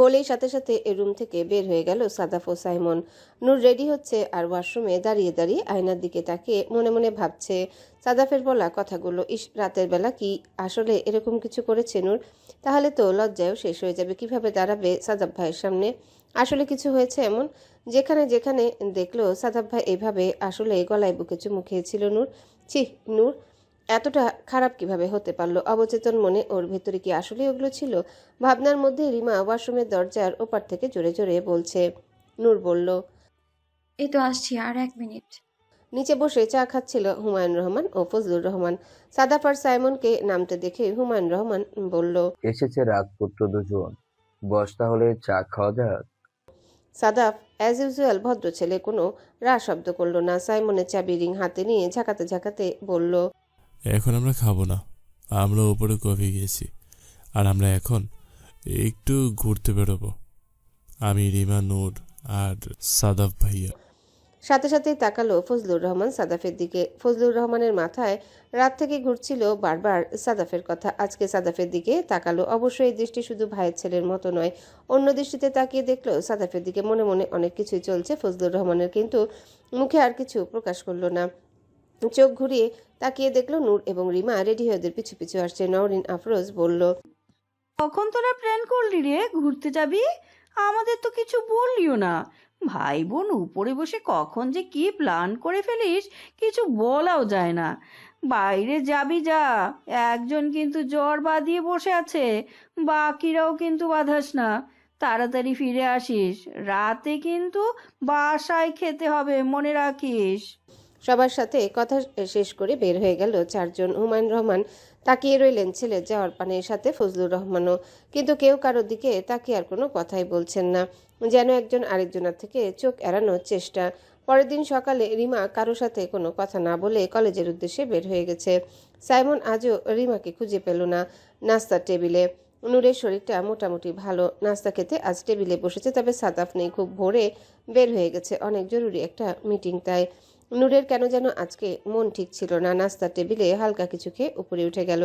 বলেই সাথে সাথে এ রুম থেকে বের হয়ে গেল সাদাফ ও সাইমন। নূর রেডি হচ্ছে আর ওয়াশরুমে দাঁড়িয়ে দাঁড়িয়ে আয়নার দিকে তাকিয়ে মনে মনে ভাবছে সাদাফের বলা কথাগুলো। ইস, রাতের বেলা কি আসলে এরকম কিছু করেছে নূর? তাহলে তো লজ্জায়ও শেষ হয়ে যাবে। কিভাবে দাঁড়াবে সাদাফ ভাইয়ের সামনে? আসলে কিছু হয়েছে এমন? যেখানে যেখানে দেখলো সাদাফ ভাই এভাবে, আসলে গলায় বুকে চুমু খেয়েছিল নূর। ছি নূর, এতটা খারাপ কিভাবে হতে পারলো? অবচেতন মনে ওর ভেতরে কি আসলে ওগুলো ছিল? ভাবনার মধ্যে রিমা ওয়াশরুমের দরজার ওপার থেকে জোরে জোরে বলছে। নূর বলল। এই তো আসছি, আর 1 মিনিট। নিচে বসে চা খাচ্ছিল হুমায়ুন রহমান ও ফজলুর রহমান। সাদাফ আর সাইমনকে নামতে দেখে হুমায়ুন রহমান বলল। এসেছে রাজপুত্র দুজন, বস তাহলে চা খাওয়া যাক। সাদাফ অ্যাজ ইউজুয়াল ভদ্র ছেলে, কোনো রা শব্দ করলো না। সাইমনের চাবি রিং হাতে নিয়ে ঝাঁকাতে ঝাঁকাতে বলল। এখন আমরা খাবো না, আমরা উপরে কফি গিয়েছি, আর আমরা এখন একটু ঘুরতে বেরোবো, আমি, রিমা, নূর আর সাদাফ ভাইয়া। সাথে সাথেই তাকালো ফজলুর রহমান সাদাফের দিকে। ফজলুর রহমানের মাথায় রাত থেকে ঘুরছিল বারবার সাদাফের কথা। আজকে সাদাফের দিকে তাকালো। অবশ্যই এই দৃষ্টি শুধু ভাইয়ের ছেলের মতো নয়, অন্য দৃষ্টিতে তাকিয়ে দেখলো সাদাফের দিকে। মনে মনে অনেক কিছুই চলছে ফজলুর রহমানের, কিন্তু মুখে আর কিছু প্রকাশ করলো না। চোখ ঘুরিয়ে তাকিয়ে দেখলো নূর এবং রিমা রেডি হয়ে ওদের পিছু পিছু আসছে। নওরিন আফরোজ বলল। কখন তোরা প্ল্যান করলি রে ঘুরতে যাবি? আমাদের তো কিছু বললিও না। ভাই বোন উপরে বসে কখন যে কি প্ল্যান করে ফেলিস কিছু বলাও যায় না। বাইরে যাবি যা, একজন কিন্তু জ্বর বাঁধিয়ে বসে আছে, বাকিরাও কিন্তু বাঁধাস না। তাড়াতাড়ি ফিরে আসিস, রাতে কিন্তু বাসায় খেতে হবে, মনে রাখিস। সবার সাথে কথা শেষ করে বের হয়ে গেল চারজন। হুমায়ুন রহমান তাকিয়ে রইলেন ছেলের যাওয়ার পানের সাথে, ফজলুর রহমানও। কিন্তু কেউ কারোর দিকে তাকিয়ে আর কোনো কথাই বলছেন না, যেন একজন আরেকজনের থেকে চোখ এড়ানোর চেষ্টা। পরের দিন সকালে রিমা কারো সাথে কোনো কথা না বলে কলেজের উদ্দেশ্যে বের হয়ে গেছে। সাইমন আজও রিমাকে খুঁজে পেল না নাস্তার টেবিলে। নূরের শরীরটা মোটামুটি ভালো, নাস্তা খেতে আজ টেবিলে বসেছে, তবে সাদাফ নেই, খুব ভোরে বের হয়ে গেছে, অনেক জরুরি একটা মিটিং তাই। নূরের কেন যেন আজকে মন ঠিক ছিল না। নাস্তার টেবিলে হালকা কিছু খেয়ে উপরে উঠে গেল।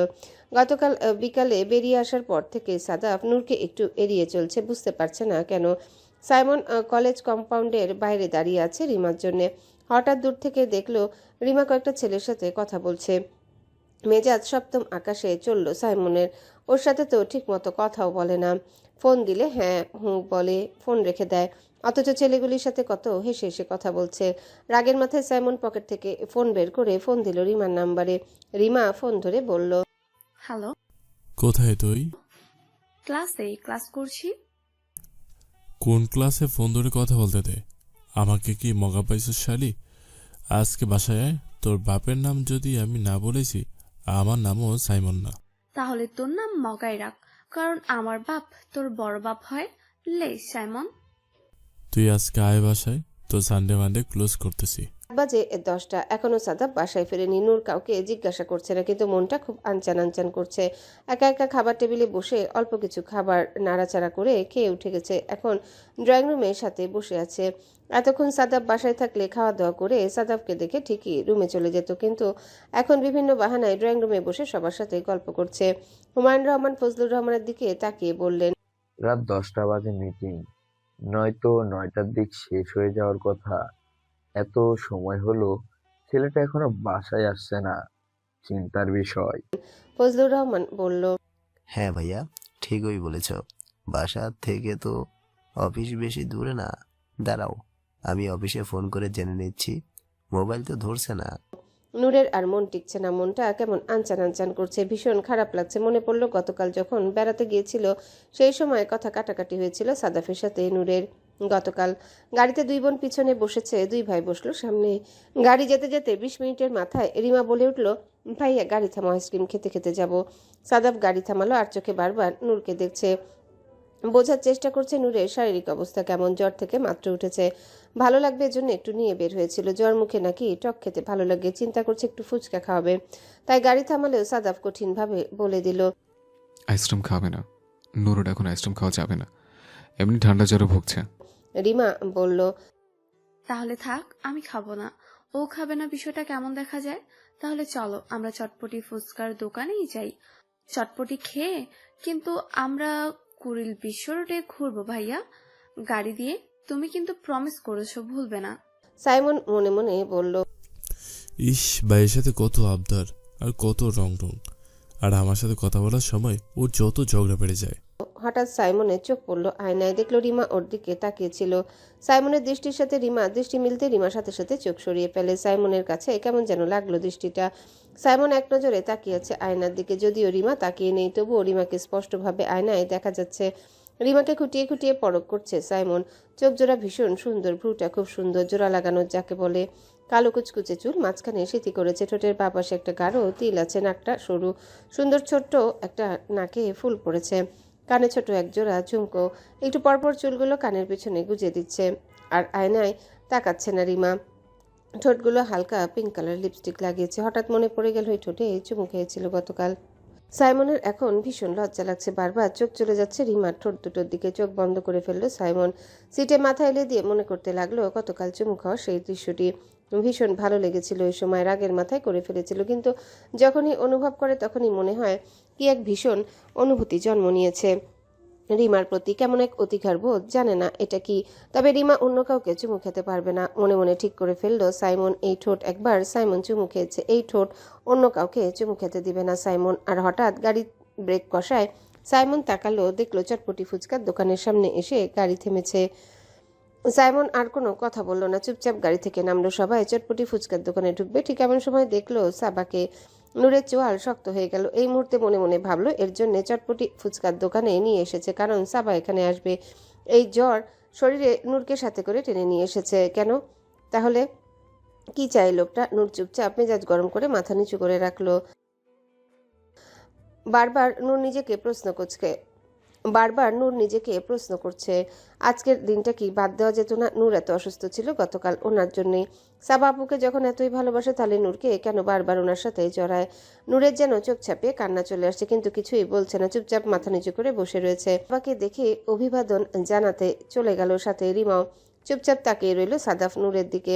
গতকাল বিকালে বেরিয়ে আসার পর থেকে সাদাফ নূরকে একটু এড়িয়ে চলছে, বুঝতে পারছে না কেন। সাইমন কলেজ কম্পাউন্ডের বাইরে দাঁড়িয়ে আছে রিমার জন্যে। হঠাৎ দূর থেকে দেখলো রিমা কয়েকটা ছেলের সাথে কথা বলছে। মেজাজ সপ্তম আকাশে চলল সাইমনের। ওর সাথে তো ঠিক মতো কথাও বলে না, ফোন দিলে হ্যাঁ হুঁ বলে, ফোন রেখে দেয়। অথচ ছেলেগুলির সাথে কত হেসে হেসে কথা বলছে। রাগের মাথায় সাইমন পকেট থেকে ফোন বের করে ফোন দিল রিমার নাম্বারে। রিমা ফোন ধরে বলল। হ্যালো, কোথায় তুই? ক্লাস করছি। কোন ক্লাসে? ফোন ধরে কথা বলতে দে। আমাকে কি মগা পাইছিস শালি? আজকে বাসায় আয়। তোর বাপের নাম যদি আমি না বলেছি, আমার নামও সাইমন না। তাহলে তোর নাম মগাই রাখ, কারণ আমার বাপ তোর বড় বাপ হয়। লে সাইমন, তুই আজকে আয় বাসায়, তো সানডে মানডে ক্লোজ করতেছি। বাজে 10টা, এখনো সাদাব বাসায় ফেরেনি। নূর কাউকে জিজ্ঞাসা করছে না, কিন্তু মনটা খুব আনচান আনচান করছে। একা একা খাবার টেবিলে বসে অল্প কিছু খাবার নাড়াচাড়া করে খেয়ে উঠে গেছে। এখন ড্রয়িং রুমের সাথে বসে আছে। এতক্ষণ সাদাব বাসায় থাকলে খাওয়া দাওয়া করে সাদাবকে দেখে ঠিকই রুমে চলে যেত, কিন্তু এখন বিভিন্ন বাহানায় ড্রয়িং রুমে বসে সবার সাথে গল্প করছে। হুমায়ুন রহমান ফজলুর রহমানের দিকে তাকিয়ে বললেন। রাত 10টা বাজে মিটিং, নয়তো 9টার দিক শেষ হয়ে যাওয়ার কথা। এত সময় হলো, ছেলেটা এখনো বাসায় আসছে না, চিন্তার বিষয়। ফজলুর রহমান বলল। হ্যাঁ ভাইয়া, ঠিকই বলেছ। বাসা থেকে তো অফিস বেশি দূরে না। দাঁড়াও, আমি অফিসে ফোন করে জেনে নিচ্ছি। মোবাইল তো ধরছে না। নূরের আর মন টিকছে না, মনটা কেমন আনচান আনচান করছে, ভীষণ খারাপ লাগছে। মনে পড়লো গতকাল যখন বেড়াতে গিয়েছিল, সেই সময় কথা কাটাকাটি হয়েছিল সাদাফের সাথে নূরের। গতকাল গাড়িতে দুই বোন পিছনে বসেছে, দুই ভাই বসলো সামনে। গাড়ি যেতে যেতে 20 মিনিটের মাথায় রিমা বলে উঠল, ভাইয়া গাড়ি থামো, আইসক্রিম খেতে খেতে যাব। সাদাফ গাড়ি থামালো আর চোখে বারবার নূরকে দেখছে। বোঝার চেষ্টা করছে নূরের শারীরিক অবস্থা কেমন। জ্বর থেকে মাত্র উঠেছে, ভালো লাগবে এজন্য একটু নিয়ে বের হয়েছিল। জ্বর মুখে নাকি টক খেতে ভালো লাগে, চিন্তা করছে একটু ফুচকা খাওয়াবে। তাই গাড়ি থামালেও সাদাফ কঠিনভাবে বলে দিল, আইসক্রিম খাবে না নুরুর, এখন আইসক্রিম খাওয়া যাবে না, এমনি ঠান্ডা জ্বরে ভুগছে। রিমা বলল। তাহলে থাক, আমি খাবো না। ও খাবে না, বিষয়টা কেমন দেখা যায়? তাহলে চলো আমরা চটপটি ফুচকার দোকানেই যাই, চটপটি খেয়ে কিন্তু আমরা কুড়িল বিশ্ব রোডে ঘুরবো ভাইয়া, গাড়ি দিয়ে। তুমি কিন্তু প্রমিস করেছো, ভুলবে না। সাইমন মনে মনে বলল, ইস, ভাইয়ের সাথে কত আবদার আর কত রং রং, আর আমার সাথে কথা বলার সময় ওর যত ঝগড়া বেড়ে যায়। হঠাৎ সাইমনের চোখ পড়ল আয়নায়, দেখলো রিমা ওর দিকে তাকিয়েছিল। সাইমনের দৃষ্টির সাথে রিমা দৃষ্টি মিলতে রিমার সাথে সাথে চোখ সরিয়ে ফেলে। সাইমনের কাছে কেমন যেন লাগলো দৃষ্টিটা। সাইমন এক নজরে তাকিয়ে আছে আয়নার দিকে, যদিও রিমা তাকিয়ে নেই, তবুও রিমাকে স্পষ্টভাবে আয়নায় দেখা যাচ্ছে। রিমাকে খুঁটিয়ে খুঁটিয়ে পরখ করছে সাইমন। চোখ জোড়া ভীষণ সুন্দর, ভ্রুটা খুব সুন্দর, জোড়া লাগানো যাকে বলে। কালো কুচকুচে চুল, মাঝখানে সিথি করেছে, ঠোঁটের বাঁ পাশে একটা গাঢ় তিল আছে, নাকটা সরু, সুন্দর ছোট্ট একটা নাকে ফুল পড়েছে, কানে ছোট এক জোড়া ঝুমকো। একটু পরপর চুলগুলো কানের পিছনে গুজে দিচ্ছে। আর আয়নায় তাকাচ্ছে না রিমা। ঠোঁটগুলো হালকা পিঙ্ক কালার লিপস্টিক লাগিয়েছে। হঠাৎ মনে পড়ে গেল এই ঠোঁটে চুমু খেয়েছিল গতকাল। সাইমনের এখন ভীষণ লজ্জা লাগছে, বারবার চোখ চলে যাচ্ছে রিমার ঠোঁট দুটোর দিকে। চোখ বন্ধ করে ফেললো সাইমন। সিটে মাথা এলে দিয়ে মনে করতে লাগলো গতকাল চুমু খাওয়া সেই দৃশ্যটি। ভীষণ ভালো লেগেছিল ওই সময়, রাগের মাথায় করে ফেলেছিল, কিন্তু যখনই অনুভব করে তখনই মনে হয় কি এক ভীষণ অনুভূতি জন্ম নিয়েছে রিমার প্রতি, কেমন এক অধিকার বোধ। জানে না এটা কি, তবে রিমা অন্য কাউকে চুমু খেতে পারবে না। মনে মনে ঠিক করে ফেললো সাইমন এই ঠোঁট একবার সাইমন চুমু খেয়েছে, এই ঠোঁট অন্য কাউকে চুমু খেতে দিবে না সাইমন। আর হঠাৎ গাড়ি ব্রেক কষায় সাইমন তাকালো, দেখলো চটপটি ফুচকার দোকানের সামনে এসে গাড়ি থেমেছে। সাইমন আর কোনো কথা বলল না, চুপচাপ গাড়ি থেকে নামলো। সবাই চটপটি ফুচকার দোকানে ঢুকবে, ঠিক এমন সময় দেখলো সাবাকে। নূরের চোয়াল শক্ত হয়ে গেল। এই মুহূর্তে মনে মনে ভাবলো এর জন্য চটপটি ফুচকার দোকানে নিয়ে এসেছে, কারণ সাবা এখানে আসবে। এই জ্বর শরীরে নূরকে সাথে করে টেনে নিয়ে এসেছে কেন? তাহলে কি চাই লোকটা? নূর চুপচাপ মেজাজ গরম করে মাথা নিচু করে রাখলো। বারবার নূর নিজেকে প্রশ্ন করছে আজকের দিনটা কি বাদ দেওয়া যেত না? নূর এত অসুস্থ ছিল গতকাল ওনার জন্যই। সাবা আপুকে যখন এতই ভালোবাসে তাহলে নূরকে কেন বারবার ওনার সাথে জড়ায়? নূরের যেন চোখ ছাপিয়ে কান্না চলে আসছে, কিন্তু কিছুই বলছে না, চুপচাপ মাথা নিচু করে বসে রয়েছে। বাবাকে দেখে অভিবাদন জানাতে চলে গেল সাথে রিমাও। চুপচাপ তাকিয়ে রইল সাদাফ নূরের দিকে।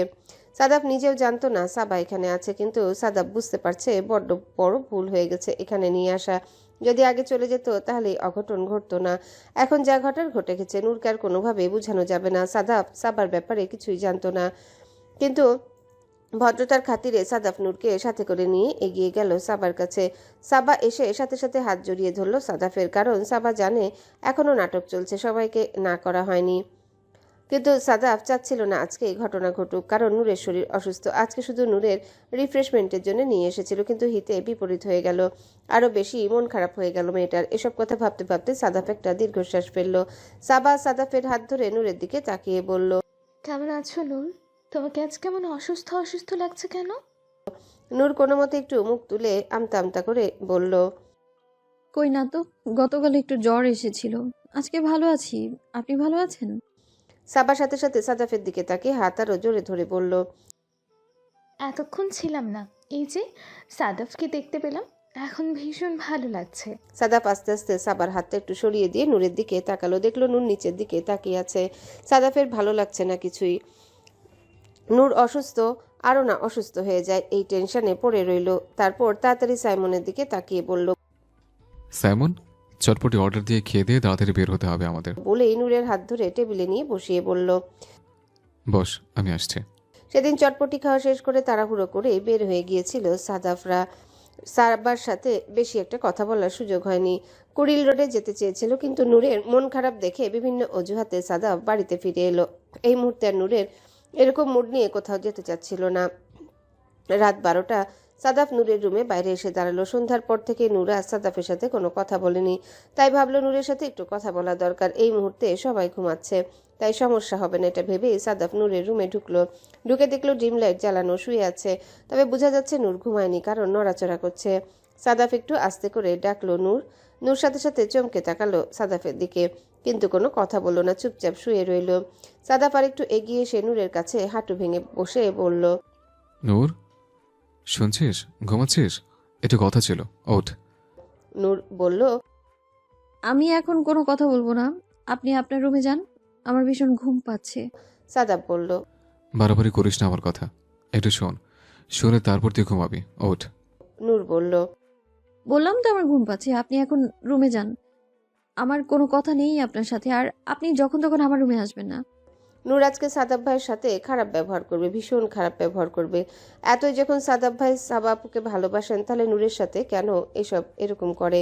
সাদাফ নিজেও জানতো না সাবা এখানে আছে, কিন্তু সাদাফ বুঝতে পারছে বড্ড বড় ভুল হয়ে গেছে এখানে নিয়ে আসা। যদি আগে চলে যেত তাহলে অঘটন ঘটতো না। এখন যা ঘটার ঘটে গেছে। নূরকে আর কোনোভাবে বোঝানো যাবে না। সাদাফ সাবার ব্যাপারে কিছুই জানতো না, কিন্তু ভদ্রতার খাতিরে সাদাফ নূরকে সাথে করে নিয়ে এগিয়ে গেল সাবার কাছে। সাবা এসে সাথে সাথে হাত জড়িয়ে ধরলো সাদাফের, কারণ সাবা জানে এখনো নাটক চলছে, সবাইকে না করা হয়নি। কিন্তু সাদাফ চাচ্ছিল না আজকে এই ঘটনা ঘটুক, কারণ নূরের শরীর অসুস্থ। আজকে শুধু নূরের রিফ্রেশমেন্টের জন্য নিয়ে এসেছিল, কিন্তু হিতে বিপরীত হয়ে গেল। আরো বেশি মন খারাপ হয়ে গেল মেয়েটার। এসব কথা ভাবতে ভাবতে সাদাফ একটা দীর্ঘশ্বাস ফেললো। সাবা সাদাফের হাত ধরে নূরের দিকে তাকিয়ে বলল, কেমন আছো নূর? তোমাকে আজ কেমন অসুস্থ অসুস্থ লাগছে কেন? নূর কোনো মতে একটু মুখ তুলে আমতা আমতা করে বলল, কই না তো, গতকাল একটু জ্বর এসেছিল, আজকে ভালো আছি। আপনি ভালো আছেন? সাবার সাথে সাথে সাদাফের দিকে তাকিয়ে হাত আরো জোরে ধরে বলল, এতক্ষণ ছিলাম না, এই যে সাদাফকে দেখতে পেলাম, এখন ভীষণ ভালো লাগছে। সাদাফ আস্তে আস্তে সাবার হাতটা একটু সরিয়ে দিয়ে নূরের দিকে তাকালো। দেখলো নূর নিচের দিকে তাকিয়ে আছে। সাদাফের ভালো লাগছে না কিছুই। নূর অসুস্থ, আরও না অসুস্থ হয়ে যায়, এই টেনশনে পড়ে রইল। তারপর তাড়াতাড়ি সাইমনের দিকে তাকিয়ে বলল, সাইমন, চটপটি অর্ডার দিয়ে খেয়ে দিয়ে তাড়াতাড়ি বের হতে হবে আমাদের। বলেই নূরের হাত ধরে টেবিলে নিয়ে বসিয়ে বলল, বস, আমি আসছি। সেদিন চটপটি খাওয়া শেষ করে তাড়াহুড়ো করে বের হয়ে গিয়েছিল সাদাফরা। সাবার সাথে বেশি একটা কথা বলার সুযোগ হয়নি। কুড়িল রোডে যেতে চেয়েছিল, কিন্তু নূরের মন খারাপ দেখে বিভিন্ন অজুহাতে সাদাফ বাড়িতে ফিরে এলো। এই মুহূর্তে আর নূরের এরকম মুড নিয়ে কোথাও যেতে চাচ্ছিল না। রাত 12টা সাদাফ নূরের রুমে বাইরে এসে দাঁড়ালো। সন্ধ্যার পর থেকে নূর আর সাদাফের সাথে কোনো কথা বলেনি, তাই ভাবলো নূরের সাথে একটু কথা বলা দরকার। এই মুহূর্তে সবাই ঘুমাচ্ছে, তাই সমস্যা হবে না এটা ভেবেই সাদাফ নূরের রুমে ঢুকলো। ঢুকে দেখলো ডিম লাইট জ্বালানো, শুয়ে আছে, তবে বোঝা যাচ্ছে নূর ঘুমায়নি, কারণ নড়াচড়া করছে। সাদাফ একটু আস্তে করে ডাকলো নূর। নূর সাথে সাথে চমকে তাকালো সাদাফের দিকে, কিন্তু কোনো কথা বলল না, চুপচাপ শুয়ে রইল। সাদাফ আর একটু এগিয়ে এসে নূরের কাছে হাঁটু ভেঙে বসে বলল, নূর, শুনছিস? ঘুমাচ্ছিস? একটু কথা ছিল, ওঠ। নূর বলল, আমি এখন কোনো কথা বলবো না, আপনি আপনার রুমে যান, আমার ভীষণ ঘুম পাচ্ছে। সাদাফ বলল, বাড়াবাড়ি করিস না আমার কথা, একটু শোন, শুনে তারপর তুই ঘুমাবি, ওঠ। নূর বলল, বললাম তো আমার ঘুম পাচ্ছে, আপনি এখন রুমে যান, আমার কোনো কথা নেই আপনার সাথে, আর আপনি যখন তখন আমার রুমে আসবেন না। নূর আজকে সাদাব ভাইয়ের সাথে খারাপ ব্যবহার করবে, ভীষণ খারাপ ব্যবহার করবে। এতই যখন সাদাব ভাই সাবা আপুকে ভালোবাসেন, তাহলে নূরের সাথে কেন এরকম করে?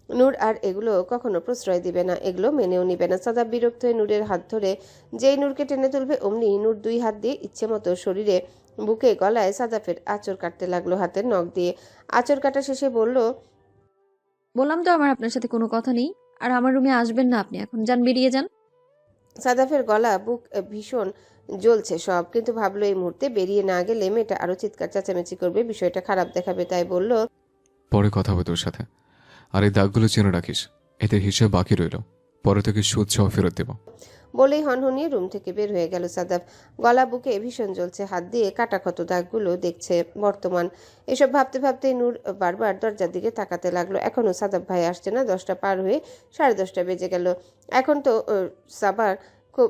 নূর আর এগুলো কখনো প্রশ্রয় দিবে না, এগুলো মেনেও নিবে না। সাদাব বিরক্ত হয়ে নূরের হাত ধরে যেই নূরকে টেনে তুলবে অমনি নূর দুই হাত দিয়ে ইচ্ছে মতো শরীরে, বুকে, গলায় সাদাফের আঁচড় কাটতে লাগলো হাতের নখ দিয়ে। আঁচড় কাটা শেষে বলল, বললাম তো আমার আপনার সাথে কোনো কথা নেই, আর আমার রুমে আসবেন না আপনি, এখন যান, বেরিয়ে যান। সাদাফের গলা, বুক ভীষণ জ্বলছে সব, কিন্তু ভাবলো এই মুহূর্তে বেরিয়ে না গেলে মেয়েটা আরো চিৎকার চেঁচামেচি করবে, বিষয়টা খারাপ দেখাবে, তাই বলল, পরে কথা হবে তোর সাথে। আর এই দাগগুলো চেনে রাখিস, এতে হিসেব বাকি রইল, পরে তোকে সুদ সহ ফেরত দেব। বলেই হনহনিয়ে রুম থেকে বের হয়ে গেল সাদাফ। গলা, বুকে ভীষণ জ্বলছে, হাত দিয়ে কাটা ক্ষত দাগগুলো দেখছে বর্তমান। এসব ভাবতে ভাবতে নূর বারবার দরজার দিকে তাকাতে লাগলো। এখনো সাদাফ ভাই আসছে না। 10টা পার হয়ে 10:30 বেজে গেল। এখন তো সাবার খুব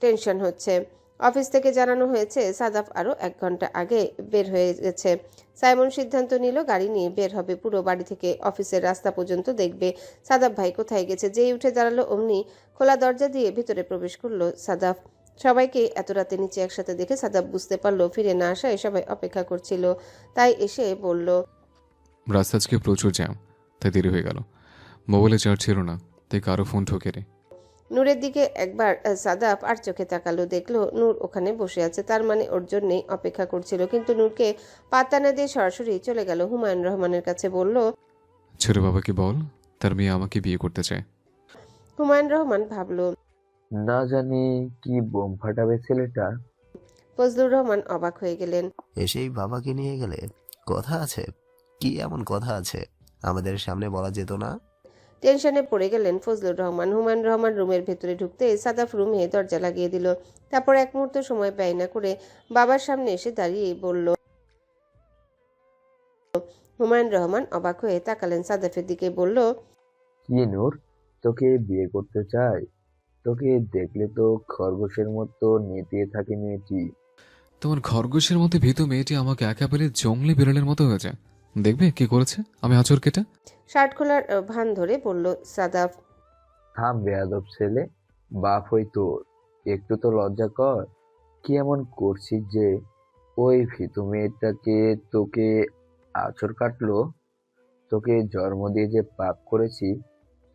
টেনশন হচ্ছে। অফিস থেকে জানানো হয়েছে সাদাফ আরও 1 ঘন্টা আগে বের হয়ে গেছে। সাইমন সিদ্ধান্ত নিল গাড়ি নিয়ে বের হবে, পুরো বাড়ি থেকে অফিসের রাস্তা পর্যন্ত দেখবে সাদাফ ভাই কোথায় গেছে। যেই উঠে দাঁড়ালো অমনি খোলা দরজা দিয়ে ভিতরে প্রবেশ করলো সাদাফ। সবাইকে এত রাতে নিচে একসাথে দেখে সাদাফ বুঝতে পারলো ফিরে না আসায় সবাই অপেক্ষা করছিল, তাই এসে বলল, রাস্তা আজকে প্রচুর জ্যাম, তাই দেরি হয়ে গেল। মোবাইলে চার্জ ছিল না, তাই কারো ফোন ঠকে রে। নূরের দিকে একবার সাদাফ আর চোখে তাকালো, দেখলো নূর ওখানে বসে আছে, তার মানে ওর জন্যই অপেক্ষা করছিল। কিন্তু নূরকে পাত্তা না দিয়ে সরাসরি চলে গেল হুমায়ুন রহমানের কাছে, বলল, ছোট বাবাকে বল তার মেয়ে আমাকে বিয়ে করতে চায়। হুমায়ুন রহমান ভাবলো, না জানি কি বোম ফাটাবে ছেলেটা। ফজলুর রহমান অবাক হয়ে গেলেন। এসেই বাবাকে নিয়ে গেলে? কথা আছে? কি এমন কথা আছে আমাদের সামনে বলা যেত না? টেনশনে পড়ে গেলেন ফজলুর রহমান। হুমায়ুন রহমান রুমের ভেতরে ঢুকতে সাদাফ রুমে দরজা লাগিয়ে দিল। তারপর এক মুহূর্ত সময় ব্যয় না করে বাবার সামনে এসে দাঁড়িয়ে বলল, হুমায়ুন রহমান অবাক হয়ে তাকালেন সাদাফের দিকে, বলল, কি নূর, তোকে বিয়ে করতে চাই? তোকে দেখলে তো খরগোশের মতো নেতিয়ে থাকে মেয়েটি। তোমার খরগোশের মধ্যে ভীত মেয়েটি আমাকে একা পেলে জঙ্গলি বিড়ালের মতো হয়ে যায়। দেখবে কি করেছে আমি আঁচড় কেটে। শার্ট খোলার ভান ধরে বলল সাদাফ। থাম বেয়াদব ছেলে, বাপ হই তোর, একটু তো লজ্জা কর। কি এমন করছিস যে ওই ভীতু মেয়েটাকে তোকে আঁচড় কাটলো? তোকে জন্ম দিয়ে যে পাপ করেছি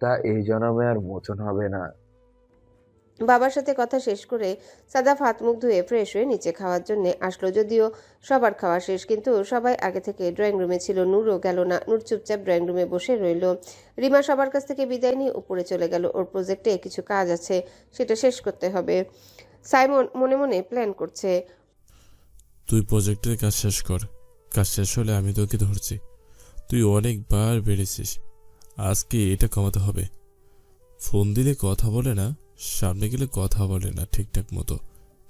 তা এই জন্মে আর মোচন হবে না। বাবার সাথে কথা শেষ করে সাদাফ হাত মুখ ধুয়ে ফ্রেশ হয়ে নিচে খাওয়ার জন্য আসলো। যদিও সবার খাওয়া শেষ, কিন্তু সবাই আগে থেকে ড্রয়িং রুমে ছিল, নূরও গেল না। নূর চুপচাপ ড্রয়িং রুমে বসে রইল। রিমা সবার কাছ থেকে বিদায় নিয়ে উপরে চলে গেল, ওর প্রজেক্টে কিছু কাজ আছে, সেটা শেষ করতে হবে। সাইমন মনে মনে প্ল্যান করছে, তুই প্রজেক্টের কাজ শেষ কর, কাজ শেষ হলে আমি তোকে ধরছি। তুই অনেকবার বেড়েছিস, আজকে এটা কমাতে হবে। ফোন দিলে কথা বলে না, সামনে গেলে কথা বলে না ঠিকঠাক মতো।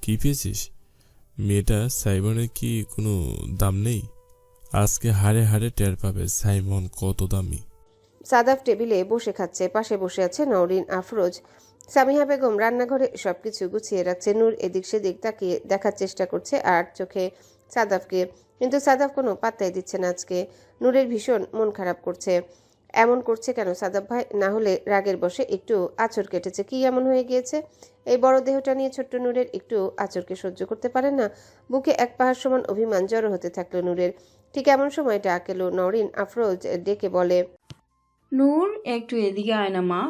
কি পেয়েছিস? মেয়েটা সাইমনের কি কোনো দাম নেই? আজকে হাড়ে হাড়ে টের পাবে সাইমন কত দামি। সাদাফ টেবিলে বসে খাচ্ছে, পাশে বসে আছে নওরিন আফরোজ। সামিহা বেগম রান্নাঘরে সবকিছু গুছিয়ে রাখছে। নূর এদিক সেদিক তাকিয়ে দেখার চেষ্টা করছে আর চোখে সাদাফকে, কিন্তু সাদাফ কোনো পাত্তাই দিচ্ছে না আজকে। নূরের ভীষণ মন খারাপ করছে। এমন করছে কেন সাদাফ ভাই? না হলে রাগের বশে একটু আঁচড় কেটেছে? কি এমন হয়ে গিয়েছে? এই বড় দেহটা নিয়ে ছোট্ট নূরের একটু আঁচড়কে সহ্য করতে পারে না? বুকে এক পাহাড় সমান অভিমান জড়ো হতে থাকলো নূরের। ঠিক এমন সময় ডাক এলো। নওরিন আফরোজ ডেকে বলে, নূর, একটু এদিকে আয় না মা।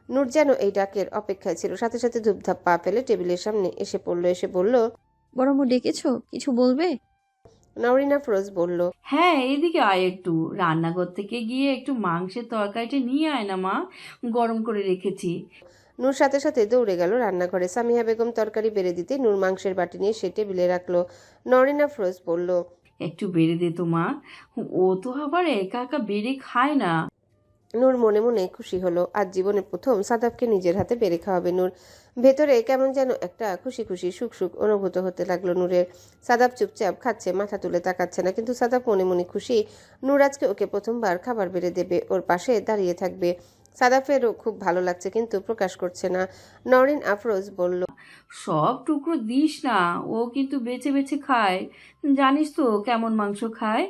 নূর যেন এই ডাকের অপেক্ষায় ছিল, সাথে সাথে ধূপধাপ পা ফেলে টেবিলের সামনে এসে পড়লো। এসে বলল, বড়ম্মু ডেকেছো, কিছু বলবে? নওরিন আফরোজ বলল, হ্যাঁ, এদিকে আয় একটু। রান্নাঘর থেকে গিয়ে একটু মাংসের তরকারিটা নিয়ে আয় না মা, গরম করে রেখেছি। নূর সাথে সাথে দৌড়ে গেল রান্নাঘরে। সামিহা বেগম তরকারি বেড়ে দিতে নূর মাংসের বাটি নিয়ে সে টেবিলে রাখলো। নওরিন আফরোজ বলল, একটু বেড়ে দে তো মা, ও তো আবার একা একা বেড়ে খায় না। নূর মনে মনে খুশি হলো, আজ জীবনে প্রথম সাদাফকে নিজের হাতে বেড়ে খাওয়াবে নূর। ভেতরে কেমন যেন একটা খুশি খুশি সুখ সুখ অনুভূত হতে লাগলো নূরের। সাদাফ চুপচাপ খাচ্ছে, মাথা তুলে তাকাচ্ছে না, কিন্তু সাদাফ মনে মনে খুশি নূর আজকে ওকে প্রথমবার খাবার বেড়ে দেবে, ওর পাশে দাঁড়িয়ে থাকবে। সাদাফেরও খুব ভালো লাগছে, কিন্তু প্রকাশ করছে না। নওরিন আফরোজ বলল, সব টুকরো দিস না, ও কিন্তু বেছে বেছে খায়, জানিস তো কেমন মাংস খায়।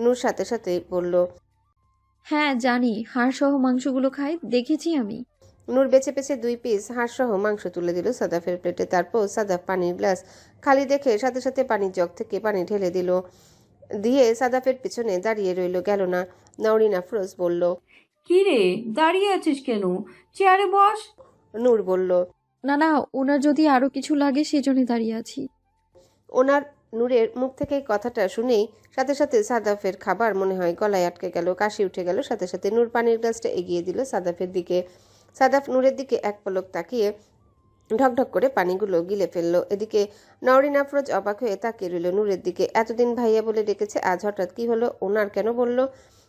নূর সাথে সাথে বলল, হ্যাঁ জানি, হাড় সহ মাংসগুলো খাই, দেখেছি আমি। নূর বেছে বেছে 2 পিস হাড়সহ মাংস তুলে দিল সাদাফের প্লেটে। তারপর সাদাফ পানির গ্লাস খালি দেখে সাথে সাথে পানির জগ থেকে পানি ঢেলে দিয়ে সাদাফের পিছনে দাঁড়িয়ে রইল, গেল না। নওরিন আফরোজ বলল, কি রে, দাঁড়িয়ে আছিস কেন? চেয়ারে বস। নূর বলল। না না, ওনার যদি আরো কিছু লাগে সেজন্য দাঁড়িয়ে আছি। ওনার নূরের মুখ থেকে এই কথাটা শুনেই সাথে সাথে সাদাফের খাবার মনে হয় গলায় আটকে গেল, কাশি উঠে গেল। সাথে সাথে নূর পানির গ্লাসটা এগিয়ে দিল সাদাফের দিকে। সাদাফ নূরের দিকে এক পলক তাকিয়ে ঢকঢক করে পানিগুলো গিলে ফেললো। এদিকে নওরিন আফরোজ অবাক হয়ে তাকিয়ে রইল নূরের দিকে। এতদিন ভাইয়া বলে ডেকেছে, আজ হঠাৎ কি হলো? ওনার কেন বলল?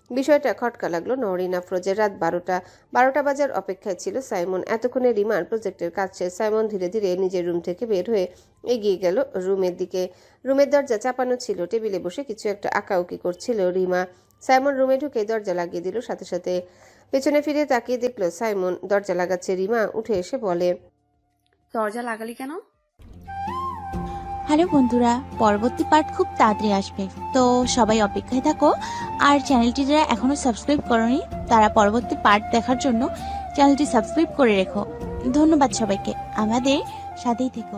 বিষয়টা খটকা লাগলো নওরিন আফরোজের। রাত 12টা বাজার অপেক্ষায় ছিল সাইমন। এতক্ষণে রিমার প্রজেক্টের কাজ শেষ। সাইমন ধীরে ধীরে নিজের রুম থেকে বের হয়ে এগিয়ে গেল রুমের দিকে। রুমের দরজা চাপানো ছিল, টেবিলে বসে কিছু একটা আঁকাউকি করছিল রিমা। সাইমন রুমে ঢুকে দরজা লাগিয়ে দিল। সাথে সাথে পেছনে ফিরে তাকিয়ে দেখলো সাইমন দরজা লাগাচ্ছে। রিমা উঠে এসে বলে, দরজা লাগালি কেন? হ্যালো বন্ধুরা, পরবর্তী পার্ট খুব তাড়াতাড়ি আসবে, তো সবাই অপেক্ষায় থাকো। আর চ্যানেলটি যারা এখনো সাবস্ক্রাইব করোনি তারা পরবর্তী পার্ট দেখার জন্য চ্যানেলটি সাবস্ক্রাইব করে রেখো। ধন্যবাদ সবাইকে, আমাদের সাথেই থেকো।